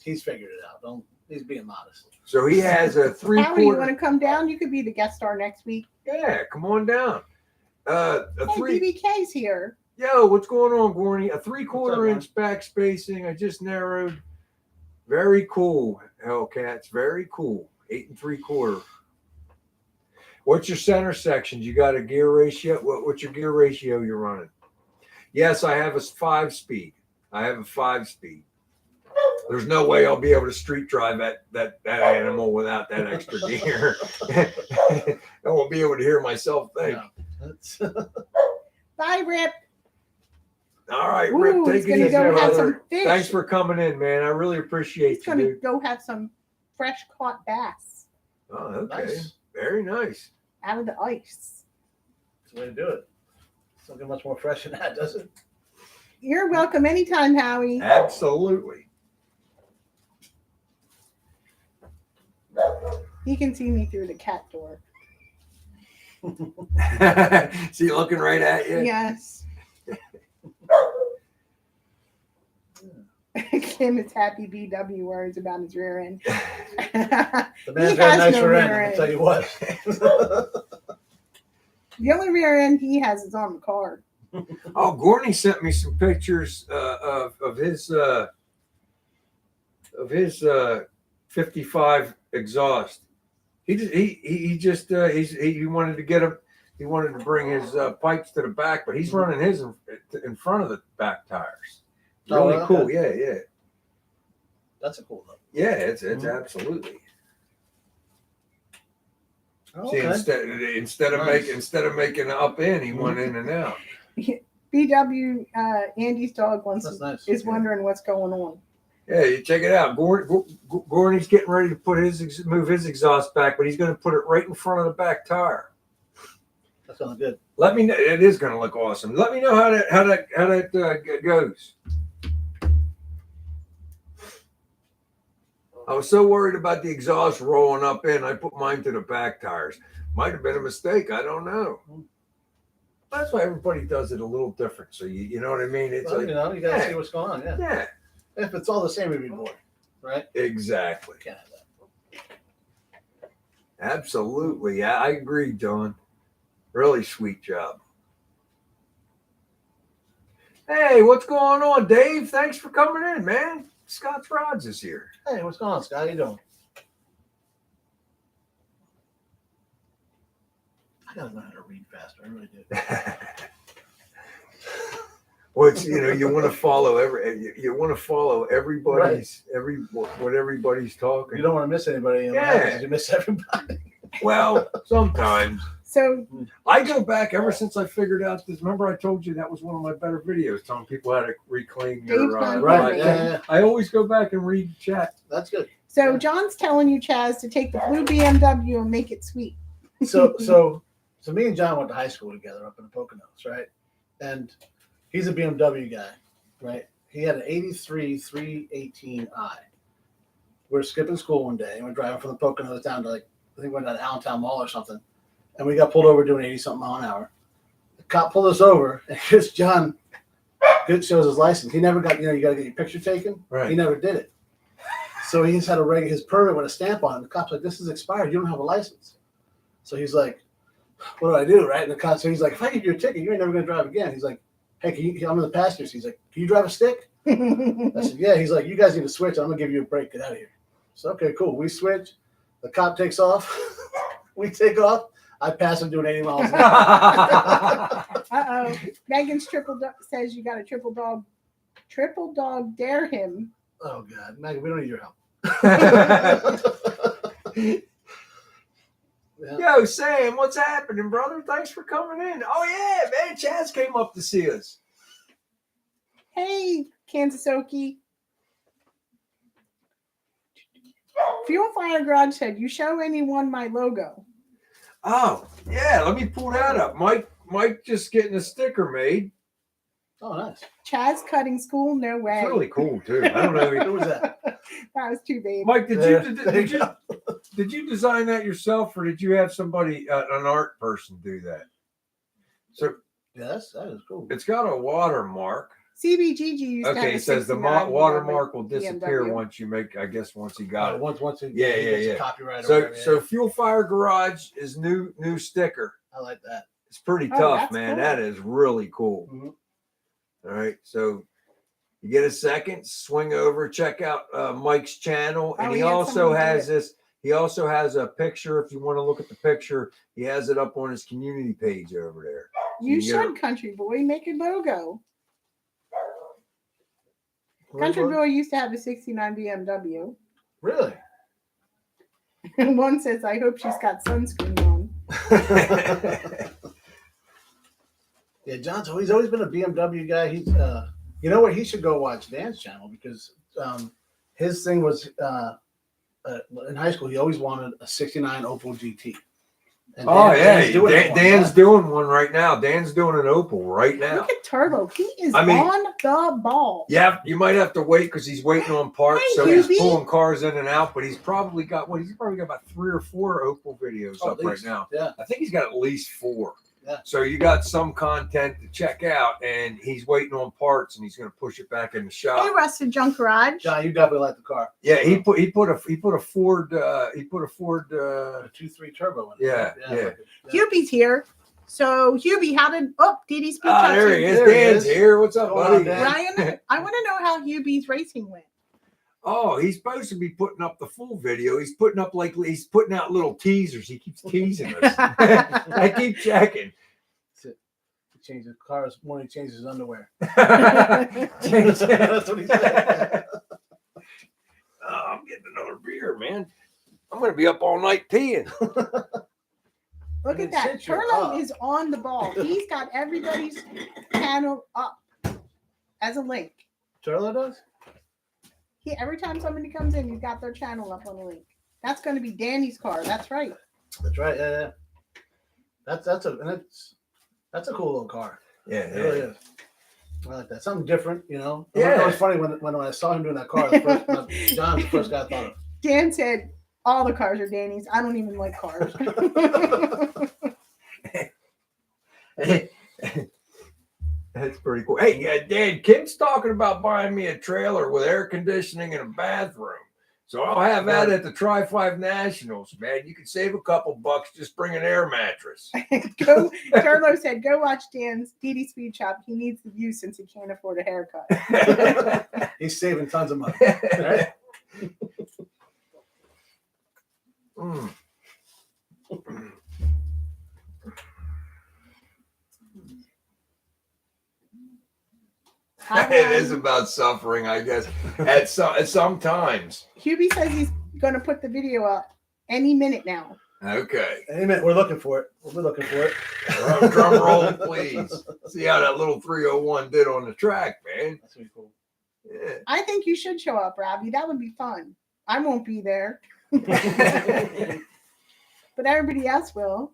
He's figured it out. He's being modest. So he has a Howard, you want 3/4. to come down? You could be the guest star next week. Yeah, come on down. A Hey, 3. BBK's here. Yo, what's going on, Gorney? A 3/4 What's up, inch back spacing. I just narrowed. Very cool, Hellcats. Very cool. 8 3/4. What's your center sections? You got a gear ratio? What's your gear ratio you're running? Yes, I have a 5-speed. I have a 5-speed. There's no way I'll be able to street drive that animal without that extra gear. I won't be able to hear myself think. No. Bye, Rip. All right, Ooh, Rick, he's take it gonna easy, go have brother. some fish. Thanks for coming in, man. I really appreciate He's you, gonna dude. go have some fresh caught bass Oh, okay. Nice. Very nice. out of the ice. That's the way to do it. It's not get much more fresh than that, does it? You're welcome anytime, Howie. Absolutely. He can see me through the cat door. Is he looking right at you? Yes. Kim is happy BW worries about his rear end. The man's He got a has nice no rear end, rear I'll end. tell you what. The only rear end he has is on the car. Oh, Gorney sent me some pictures of his 55 exhaust. He wanted to get him. He wanted to bring his pipes to the back, but he's running his in front of the back tires. Really okay. cool. Yeah. That's a cool look. Yeah, it's absolutely. See, Okay. instead of Nice. making an up in, he went in and out. BW Andy's dog That's nice. is wondering what's going on. Yeah, you check it out. Gorney's getting ready to put move his exhaust back, but he's going to put it right in front of the back tire. That sounds good. Let me know. It is going to look awesome. Let me know how that goes. I was so worried about the exhaust rolling up in. I put mine to the back tires. Might have been a mistake. I don't know. That's why everybody does it a little different. So you know what I mean? It's Well, like, you know, you gotta see what's going on. Yeah. yeah, If it's all the same, it'd be boring, right? exactly. Can't have that. Absolutely. Yeah, I agree, John. Really sweet job. Hey, what's going on, Dave? Thanks for coming in, man. Scott's Rods is here. Hey, what's going on, Scott? How you doing? I gotta learn how to read faster. I really do. Well, it's, you want to follow everybody's what everybody's talking. You don't want to miss anybody. Yeah. You miss everybody. Well, sometimes. So I go back ever since I figured out this. Remember, I told you that was one of my better videos, telling people how to reclaim your Dave's gone Right. Right. Yeah. I always go back and read the chat. That's good. So John's telling you, Chaz, to take the blue BMW and make it sweet. So me and John went to high school together up in the Poconos, right? And he's a BMW guy, right? He had an 83 318i. We're skipping school one day and we're driving from the Poconos down to I think we went down to Allentown Mall or something. And we got pulled over doing 80-something mile an hour. The cop pulled us over, and here's John. Good shows his license. He never got, you got to get your picture taken. Right. He never did it. So he just had his permit with a stamp on it. The cop's like, this is expired. You don't have a license. So he's like, what do I do, right? And the cop, so he's like, if I give you a ticket, you ain't never going to drive again. He's like, hey, I'm in the passenger seat. He's like, can you drive a stick? I said, yeah. He's like, you guys need to switch. I'm going to give you a break. Get out of here. So, okay, cool. We switch. The cop takes off. We take off. I pass him doing 80 miles an hour. Uh-oh. Megan's triple dog says you got a triple dog dare him. Oh, God. Maggie, we don't need your help. Yeah. Yo, Sam, what's happening, brother? Thanks for coming in. Oh, yeah, man. Chaz came up to see us. Hey, Kansas Okie. Fuel Fire Garage said, you show anyone my logo. Oh, yeah. Let me pull that up. Mike just getting a sticker made. Oh, nice. Chaz cutting school, no way. It's really cool, too. I don't know. Who was that? That was too big. Mike, did There you design that yourself, or did you have somebody, an art person, do that? So Yes, that is cool. it's got a watermark. CBGG used to have Okay, a it says the 69 watermark will disappear BMW. once you make. I guess once you got it. Once he Yeah, gets yeah. copyright. So Fuel Fire Garage is new sticker. I like that. It's pretty Oh, tough, that's man. cool. That is really cool. Mhm. All right, so you get a second, swing over, check out Mike's channel, and Oh, he he had also someone do has it. this. He also has a picture. If you want to look at the picture, he has it up on his community page over there. You You get should, country boy, make a logo. Country Boy used to have a 69 BMW. Really? And one says, I hope she's got sunscreen on. Yeah, John's always been a BMW guy. He's, you know what? He should go watch Dan's channel because his thing was in high school. He always wanted a '69 Opel GT. And Dan's doing one right now. Dan's doing an Opel right now. Look at Turbo. He is on the ball. Yeah, you might have to wait because he's waiting on parts. So he's pulling cars in and out, but he's probably got about 3 or 4 Opel videos up right now. Yeah. I think he's got at least 4. Yeah. So you got some content to check out, and he's waiting on parts, and he's going to push it back in the shop. Hey, Rusted Junk Garage. John, you definitely like the car. Yeah, he put a Ford a 2.3 turbo in it. Yeah. Hubie's here. So Hubie, how did Dee Speed? There he is. Dan's here. What's up, buddy? Ryan, I want to know how Hubie's racing went. Oh, he's supposed to be putting up the full video. He's putting out little teasers. He keeps teasing us. I keep checking. He changes cars when he changes his underwear. That's what he said. Oh, I'm getting another beer, man. I'm going to be up all night peeing. Look at that. Turlo is on the ball. He's got everybody's channel up as a link. Turlo does? Every time somebody comes in, he's got their channel up on the link. That's going to be Danny's car. That's right. That's right. Yeah. That's a cool little car. Yeah, it really is. I like that. Something different, you know. Yeah. It was funny when I saw him doing that car. John's the first guy I thought of. Dan said, all the cars are Danny's. I don't even like cars. That's pretty cool. Hey, Dan, Kim's talking about buying me a trailer with air conditioning and a bathroom. So I'll have that at the Tri-5 Nationals, man. You can save a couple bucks. Just bring an air mattress. Turlo said, go watch Dan's Dee Speed Shop. He needs the view since he can't afford a haircut. He's saving tons of money. Right? It is about suffering, I guess. At some times. Hubie says he's going to put the video up any minute now. Okay. Any minute. We're looking for it. We're looking for it. Drum roll, please. See how that little 301 did on the track, man. That's really cool. Yeah. I think you should show up, Robbie. That would be fun. I won't be there. But everybody else will.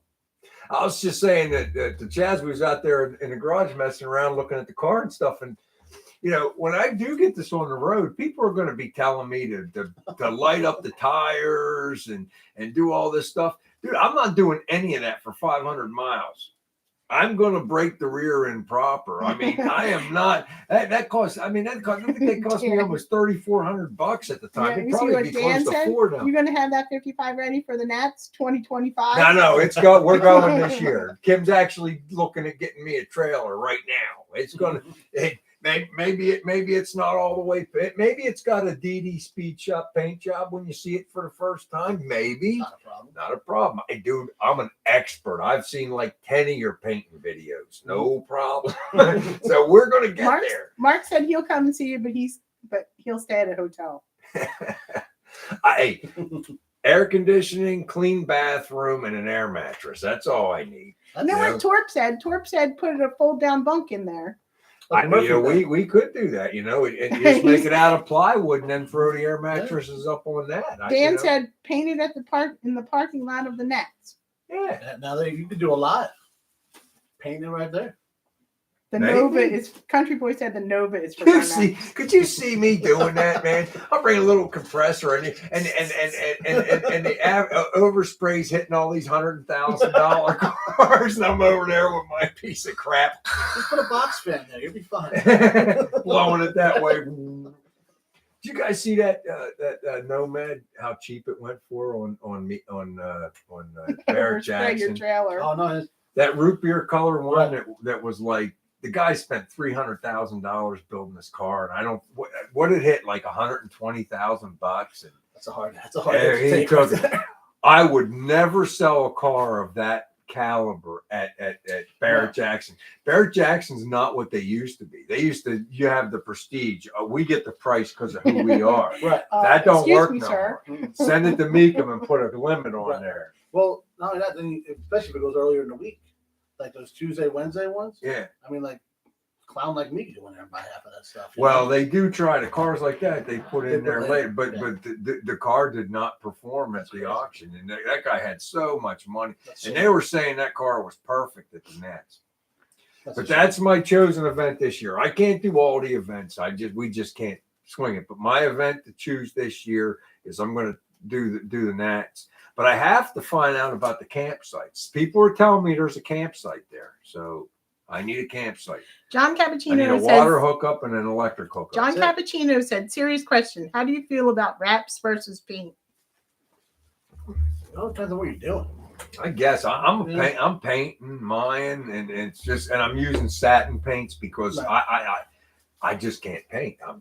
I was just saying that the Chaz was out there in the garage messing around looking at the car and stuff. And, you know, when I do get this on the road, people are going to be telling me to light up the tires and do all this stuff. Dude, I'm not doing any of that for 500 miles. I'm going to break the rear end proper. I mean, I am not. That cost. I think they cost me almost $3,400 at the time. Yeah, It'd probably be close to $4 now. You're going to have that 55 ready for the Nats 2025? No, we're going this year. Kim's actually looking at getting me a trailer right now. It's going to. Maybe it's not all the way fit. Maybe it's got a Dee Speed Shop paint job when you see it for the first time. Maybe. Not a problem. Hey, dude, I'm an expert. I've seen like 10 of your painting videos. No problem. So we're going to get there. Mark said he'll come and see you, but he'll stay at a hotel. Hey, air conditioning, clean bathroom, and an air mattress. That's all I need. You know what Torp said? Torp said put a fold down bunk in there. We could do that, and just make it out of plywood and then throw the air mattresses up on that. Dan said paint it at in the parking lot of the Nets. Yeah. Now you can do a lot. Paint it right there. The Nova is Country Boy said the Nova is for Could you see me doing that, man? I'll bring a little compressor and the overspray's hitting all these $100,000 cars, and I'm over there with my piece of crap. Just put a box fan there, you'll be fine. Blowing it that way. Did you guys see that Nomad? How cheap it went for on Barrett Jackson? Your trailer. Oh no, that root beer color one that was like. The guy spent $300,000 building this car, and I don't. What it hit like $120,000, and that's a hard. I would never sell a car of that caliber at Barrett Jackson. Barrett Jackson's not what they used to be. You have the prestige. We get the price because of who we are. Right. That don't work me, no sir. more. Send it to Meekum and put a limit on there. Well, not only that, then especially if it goes earlier in the week, like those Tuesday, Wednesday ones. Yeah. I mean, like clown like me could go in there and buy half of that stuff. Well, they do try the cars like that. They put in there later, but yeah. but the car did not perform at the auction, and that guy had so much money, and they were. were saying that car was perfect at the Nats. But that's my chosen event this year. I can't do all the events. We just can't swing it. But my event to choose this year is I'm going to do the Nats. But I have to find out about the campsites. People are telling me there's a campsite there, so I need a campsite. John I need Cappuccino a says. water hookup and an electric hookup. John Cappuccino said, "Serious question. How do you feel about wraps versus paint?" Well, it depends on what you're doing. I guess I'm painting mine, and it's just, and I'm using satin paints because I just can't paint. I'm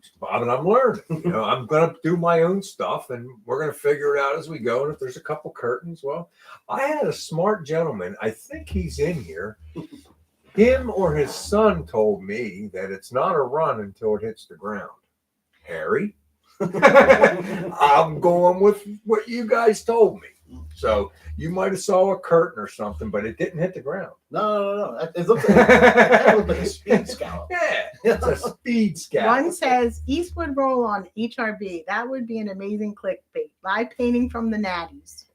learning. You know, I'm gonna do my own stuff, and we're gonna figure it out as we go. And if there's a couple curtains, well, I had a smart gentleman. I think he's in here. Him or his son told me that it's not a run until it hits the ground. Harry, I'm going with what you guys told me. So you might have saw a curtain or something, but it didn't hit the ground. No. It looked like a speed scallop. Yeah, it's a speed scallop. One says Eastwood roll on HRB. That would be an amazing clickbait. Live painting from the Natties.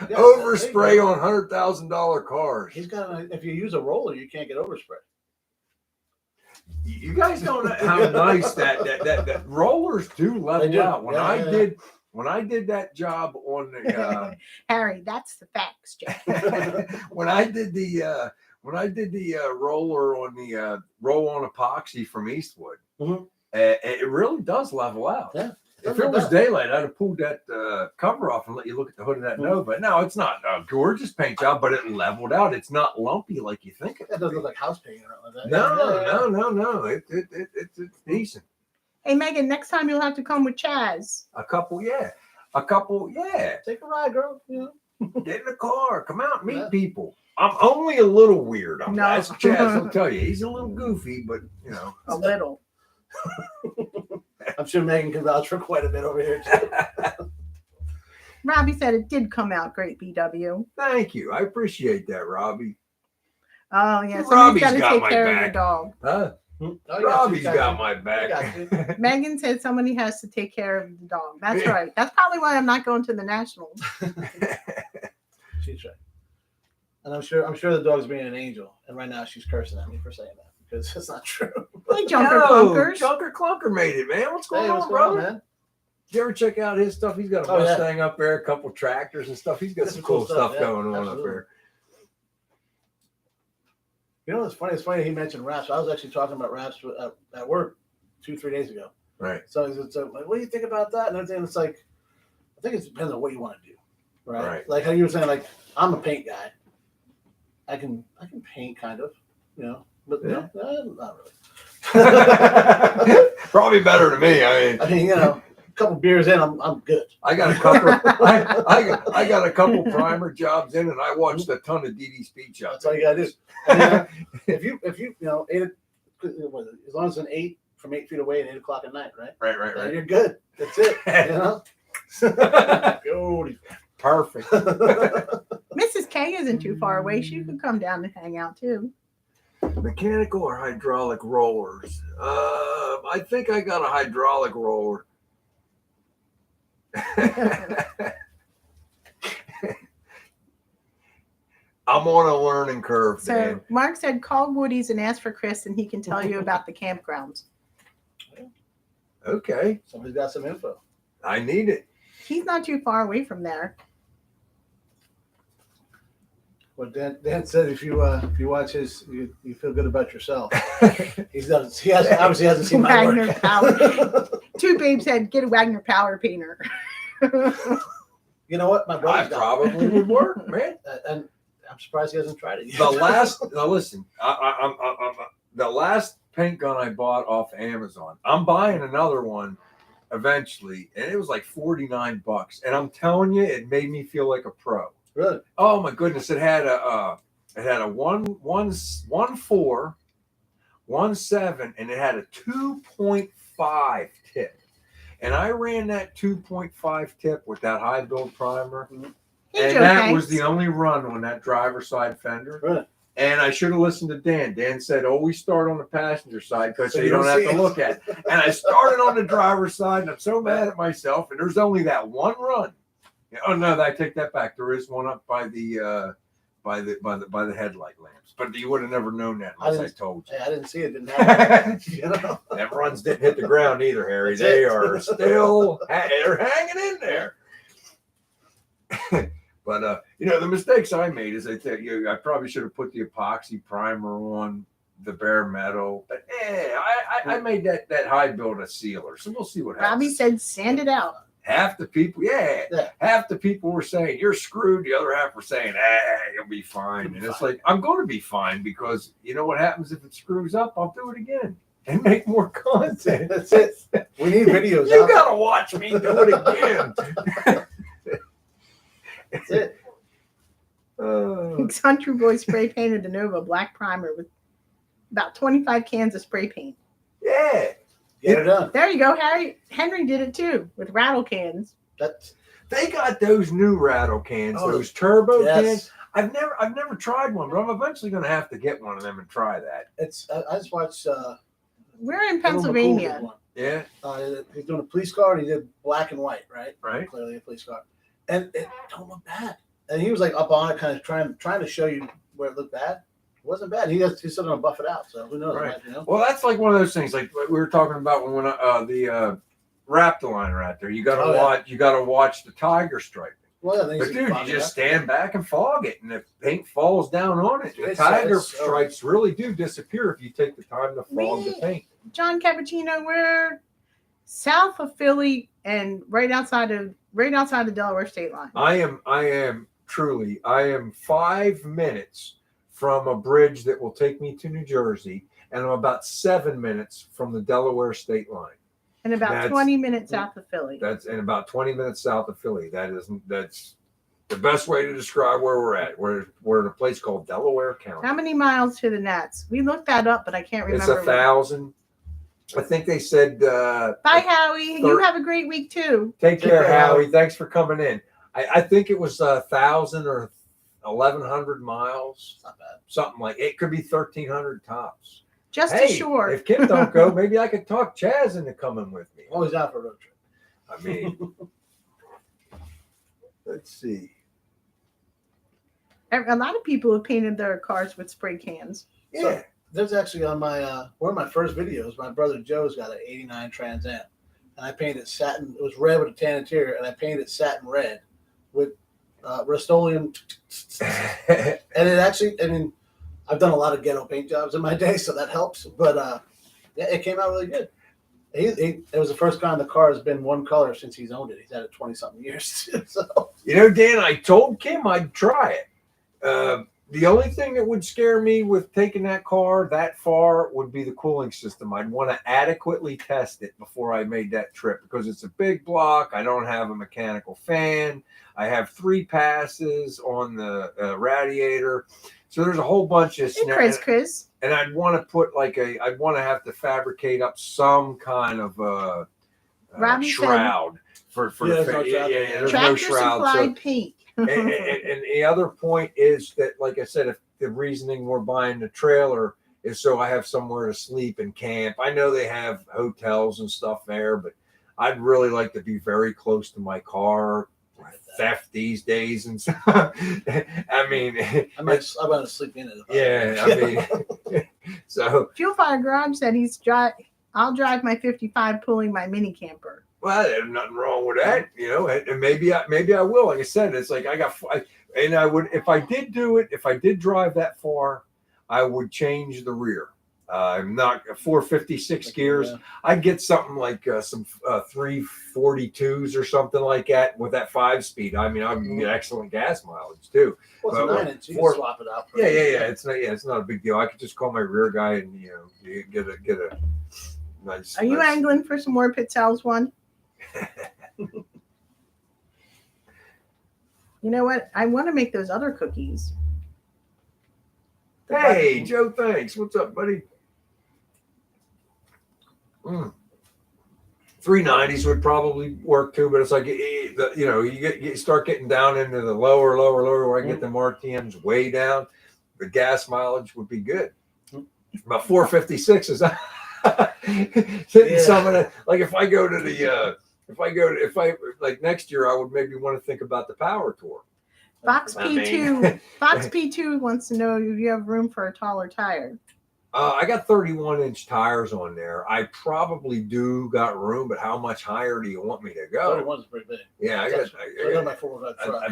Yeah, Overspray on $100,000 cars. He's got. If you use a roller, you can't get overspray. You guys don't know how nice that rollers do level out. When I did that job on the Harry, that's the facts, Jack. when I did the roller on the roll-on epoxy from Eastwood, it really does level out. Yeah. If it was daylight, I'd have pulled that cover off and let you look at the hood of that Nova. No, it's not a gorgeous paint job, but it leveled out. It's not lumpy like you think it. That doesn't look like house paint or anything like No. that. It's decent. Hey, Megan, next time you'll have to come with Chaz. A couple, yeah. Take a ride, girl. You know. Get in the car. Come out and meet people. I'm only a little weird. That's Chaz will tell you. He's a little goofy, but you know. A little. I'm sure Megan can vouch for quite a bit over here. Robbie said it did come out great, BW. Thank you. I appreciate that, Robbie. Oh, yeah. Robbie's Somebody's got to got take my care of back. your dog. Huh? Oh, Robbie's got my back. Megan said somebody has to take care of the dog. That's right. That's probably why I'm not going to the Nationals. She's right. And I'm sure the dog's being an angel. And right now she's cursing at me for saying that because it's not true. Hey, Junker Clunkers. Junker Clunker made it, man. What's going on, what's brother? going on, man? Did you ever check out his stuff? He's got a Mustang up there, a couple tractors and stuff. He's got some cool stuff going on up there. You know what's funny? It's funny he mentioned wraps. I was actually talking about wraps at work 2-3 days ago. Right. So it's like, what do you think about that? And everything. It's like, I think it depends on what you want to do. Right. Like how you were saying, like, I'm a paint guy. I can paint kind of, you know, but not really. Probably better than me. I mean, you know, a couple beers in, I'm good. I got a couple. I got a couple primer jobs in, and I watched a ton of DD Speed shots. That's all you gotta do. And, if you as long as it's an 8 from 8 feet away at 8 o'clock at night, right? Right. Then you're good. That's it. You know. Perfect. Mrs. K isn't too far away. She could come down and hang out too. Mechanical or hydraulic rollers? I think I got a hydraulic roller. I'm on a learning curve, So Dan. Mark said call Woody's and ask for Chris and he can tell you about the campgrounds. Okay. Somebody's got some info. I need it. He's not too far away from there. Well, Dan said if you watch his, you feel good about yourself. He obviously hasn't seen my Wagner work. Power. Two babes said get a Wagner Power painter. You know what? My brother's got probably would work, man. And I'm surprised he hasn't tried it yet. Listen, the last paint gun I bought off Amazon, I'm buying another one eventually, and it was like $49. And I'm telling you, it made me feel like a pro. Really? Oh my goodness! It had a 1.4, 1.7, and it had a 2.5 tip. And I ran that 2.5 tip with that high build primer, Hey, and Joe, that thanks. was the only run on that driver's side fender. Really? And I should have listened to Dan. Dan said, always start on the passenger side because So you don't have see to it. look at it. And I started on the driver's side, and I'm so mad at myself. And there's only that one run. Oh no, I take that back. There is one up by the headlight lamps. But you would have never known that unless I told you. Hey, I didn't see it. Didn't happen. You know? Them runs didn't hit the ground either, Harry. That's They it. are still they're hanging in there. But the mistakes I made is I probably should have put the epoxy primer on the bare metal. But I made that high build a sealer. So we'll see what happens. Robbie said, sand it out. Half the people, half the people were saying you're screwed. The other half were saying, you'll be fine. And it's like, I'm going to be fine because you know what happens if it screws up? I'll do it again and make more content. That's it. We need videos. You got to watch me do it again. That's it. Country Boy spray painted the Nova black primer with about 25 cans of spray paint. Yeah. Get it done. There you go, Harry. Henry did it too with rattle cans. They got those new rattle cans, those turbo cans. I've never tried one, but I'm eventually going to have to get one of them and try that. I just watched. We're in Pennsylvania. Yeah. He's doing a police car, and he did black and white, right? Right. Clearly a police car, and it don't look bad. And he was like up on it, kind of trying to show you where it looked bad. It wasn't bad. He's still going to buff it out. So who knows? Right. You know? Well, that's like one of those things, like we were talking about when the Raptor out there. You got to watch. You got to watch the tiger striping. Well, But dude, you just stand back and fog it, and if paint falls down on it, the tiger stripes really do disappear if you take the time to fog the paint. John Cappuccino, we're south of Philly and right outside the Delaware state line. I am 5 minutes from a bridge that will take me to New Jersey, and I'm about 7 minutes from the Delaware state line. And about 20 minutes south of Philly. That's about 20 minutes south of Philly. That's the best way to describe where we're at. We're in a place called Delaware County. How many miles to the Nats? We looked that up, but I can't remember. It's 1,000. I think they said. Bye, Howie. You have a great week too. Take care, Howie. Thanks for coming in. I think it was 1,000 or 1,100 miles. Not bad. Something like it could be 1,300 tops. Just ashore. If Kim don't go, maybe I could talk Chaz into coming with me. Always out for a road trip. I mean, let's see. A lot of people have painted their cars with spray cans. Yeah. So, there's actually on my one of my first videos, my brother Joe's got an 89 Trans Am. And I painted satin. It was red with a tan interior, and I painted satin red with Rust-Oleum. And it actually, I mean, I've done a lot of ghetto paint jobs in my day, so that helps. But it came out really good. It was the first time the car has been one color since he's owned it. He's had it 20-something years. So. Dan, I told Kim I'd try it. The only thing that would scare me with taking that car that far would be the cooling system. I'd want to adequately test it before I made that trip because it's a big block. I don't have a mechanical fan. I have 3 passes on the radiator. So there's a whole bunch of Chris. And I'd want to put I'd want to have to fabricate up some kind of shroud for there's no shroud. Supplied paint. and the other point is that, like I said, if the reasoning we're buying the trailer is so I have somewhere to sleep and camp. I know they have hotels and stuff there, but I'd really like to be very close to my car. Theft these days and stuff. I mean, I'm going to sleep in it. Yeah, I mean, so Fuel Fire Garage said I'll drive my 55 pulling my mini camper. Well, there's nothing wrong with that, and maybe I will. Like I said, it's like I would, if I did do it, if I did drive that far, I would change the rear. I'm not 456 gears. Yeah. I'd get something like some 342s or something like that with that 5-speed. I mean, I can get excellent gas mileage too. Well, it's a 9-inch. You can swap it out. Yeah. It's not a big deal. I could just call my rear guy and you get a nice. Are you angling for some more Pitzel's one? You know what? I want to make those other cookies. Hey, Joe, thanks. What's up, buddy? 390s would probably work too, but it's like, you start getting down into the lower, where I get the RTMs way down. The gas mileage would be good. About 456 is hitting some of it. Like if I like next year, I would maybe want to think about the power tour. Fox P2 Fox P2 wants to know if you have room for a taller tire. I got 31-inch tires on there. I probably do got room, but how much higher do you want me to go? 31 is pretty big. Yeah, I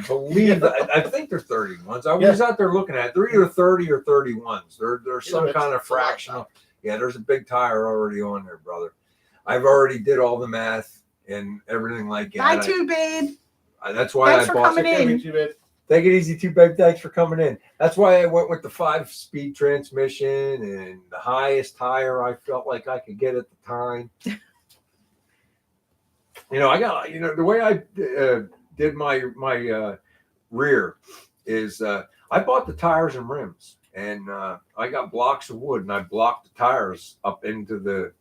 believe I think they're 31s. I was out there looking at. They're either 30 or 31s. There's some kind of fractional. Yeah, there's a big tire already on there, brother. I've already did all the math and everything like that. Bye, too, babe. That's why Thanks for coming in. Take it easy, too, babe. Thanks for coming in. That's why I went with the 5-speed transmission and the highest tire I felt like I could get at the time. I got, the way I did my rear is I bought the tires and rims, and I got blocks of wood, and I blocked the tires up into the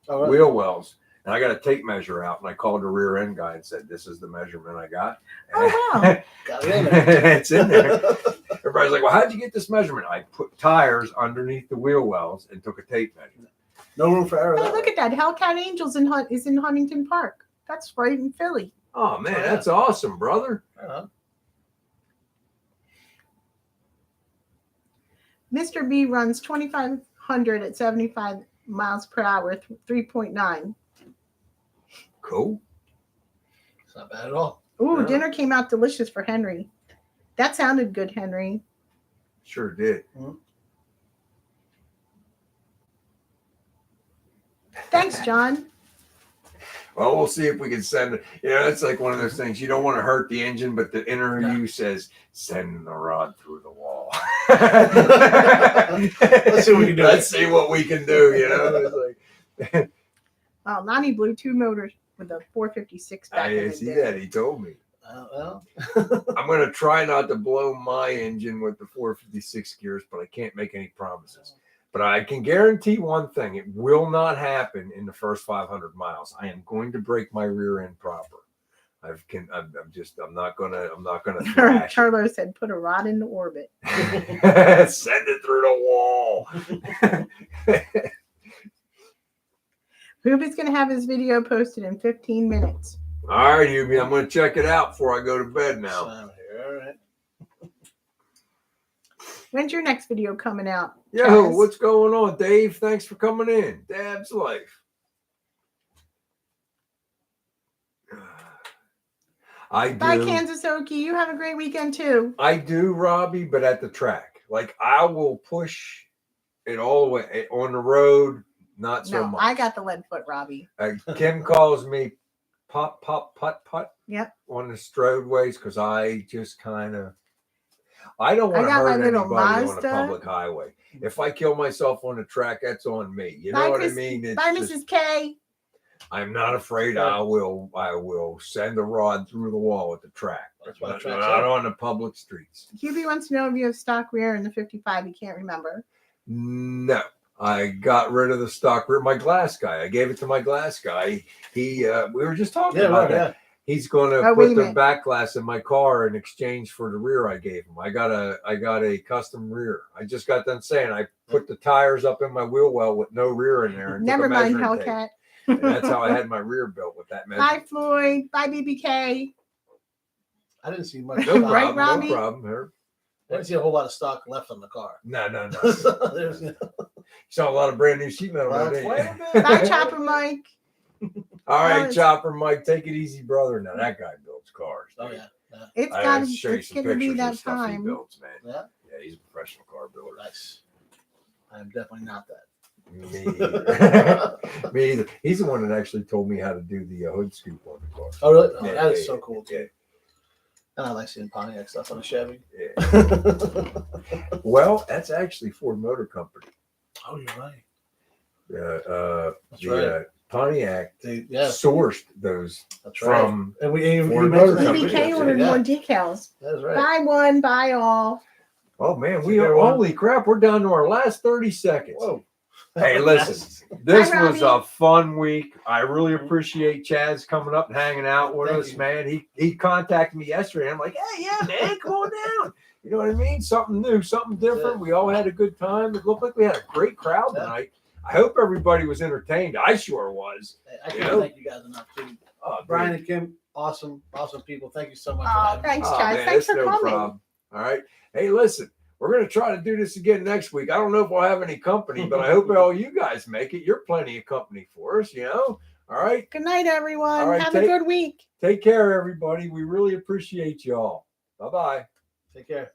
wheel wells. And I got a tape measure out, and I called the rear end guy and said, "This is the measurement I got." Oh, wow. Got it in there. It's in there. Everybody's like, "Well, how'd you get this measurement?" I put tires underneath the wheel wells and took a tape measure. No room for error. Hey, look at that. Hellcat Angels is in Huntington Park. That's right in Philly. Oh, man, that's awesome, brother. Mr. B runs 2,500 at 75 miles per hour, 3.9. Cool. It's not bad at all. Ooh, No. Dinner came out delicious for Henry. That sounded good, Henry. Sure did. Thanks, John. Well, we'll see if we can send it. It's like one of those things. You don't want to hurt the engine, but the inner you says, send the rod through the wall. Let's see what we can do. Let's see what we can do, It's like, Lonnie blew 2 motors with a 456 back in I the see day. that. He told me. Well. I'm going to try not to blow my engine with the 456 gears, but I can't make any promises. But I can guarantee one thing: it will not happen in the first 500 miles. I am going to break my rear end proper. I'm not gonna thrash Charlo said, "Put a rod into orbit." it. Send it through the wall. Ruby's gonna have his video posted in 15 minutes. All right, Yubi, I'm gonna check it out before I go to bed now. All right. When's your next video coming out? Yo, Chaz? what's going on, Dave? Thanks for coming in. Dab's life. I do. Bye, Kansas Okie. You have a great weekend too. I do, Robbie, but at the track. Like, I will push it all the way on the road. Not so much. I got the lead foot, Robbie. Kim calls me pop, putt. Yep. On the stroadways because I just kind of. I don't want to hurt anybody on a public highway. If I kill myself on the track, that's on me. You know what I mean? It's bye, Mrs. K. I'm not afraid. I will send a rod through the wall at the track. That's why not on the public streets. QB wants to know if you have stock rear in the 55. He can't remember. No, I got rid of the stock rear. My glass guy. I gave it to my glass guy. We were just talking about that. Yeah. He's going to put the back glass in my car in exchange for the rear I gave him. I got a custom rear. I just got done saying I put the tires up in my wheel well with no rear in there. And never mind, Hellcat. And that's how I had my rear built with that measurement. Bye, Floyd. Bye, BBK. I didn't see much. No right, problem, Robbie? No problem. I didn't see a whole lot of stock left on the car. No. Saw a lot of brand new sheet metal. Bye, Chopper Mike. All right, Chopper Mike, take it easy, brother. Now that guy builds cars. Oh yeah. It's going to be that time. He builds, man. Yeah, he's a professional car builder. Nice. I'm definitely not that. Me either. Me either. He's the one that actually told me how to do the hood scoop on the car. Oh really? Oh, that is so cool too. Yeah. And I like seeing Pontiac stuff on a Chevy. Yeah. Well, that's actually Ford Motor Company. Oh, you're right. That's right. Pontiac Yeah, sourced those that's right. from. And we Ford mentioned Motor that. Company. BBK ordered Yeah, more decals. that's right. Buy one, buy all. Oh man, It's a we good one. holy crap! We're down to our last 30 seconds. Whoa. Hey, listen, this Hi, was a Robbie. fun week. I really appreciate Chad's coming up and hanging out with Thank us, you. man. He contacted me yesterday. I'm like, hey, yeah, man, come on down. You know what I mean? Something new, something different. We all had a good time. It looked like we had a great crowd tonight. I hope everybody was entertained. I sure was. I can't thank you guys enough, too. Oh, Brian dude. and Kim, awesome people. Thank you so much for Oh, having me. thanks, Oh, Chad. man, Thanks it's for no coming. problem. All right. Hey, listen, we're going to try to do this again next week. I don't know if we'll have any company, but I hope all you guys make it. You're plenty of company for us, you know? All right. Good night, everyone. All right, Have a good week. Take care, everybody. We really appreciate y'all. Bye-bye. Take care.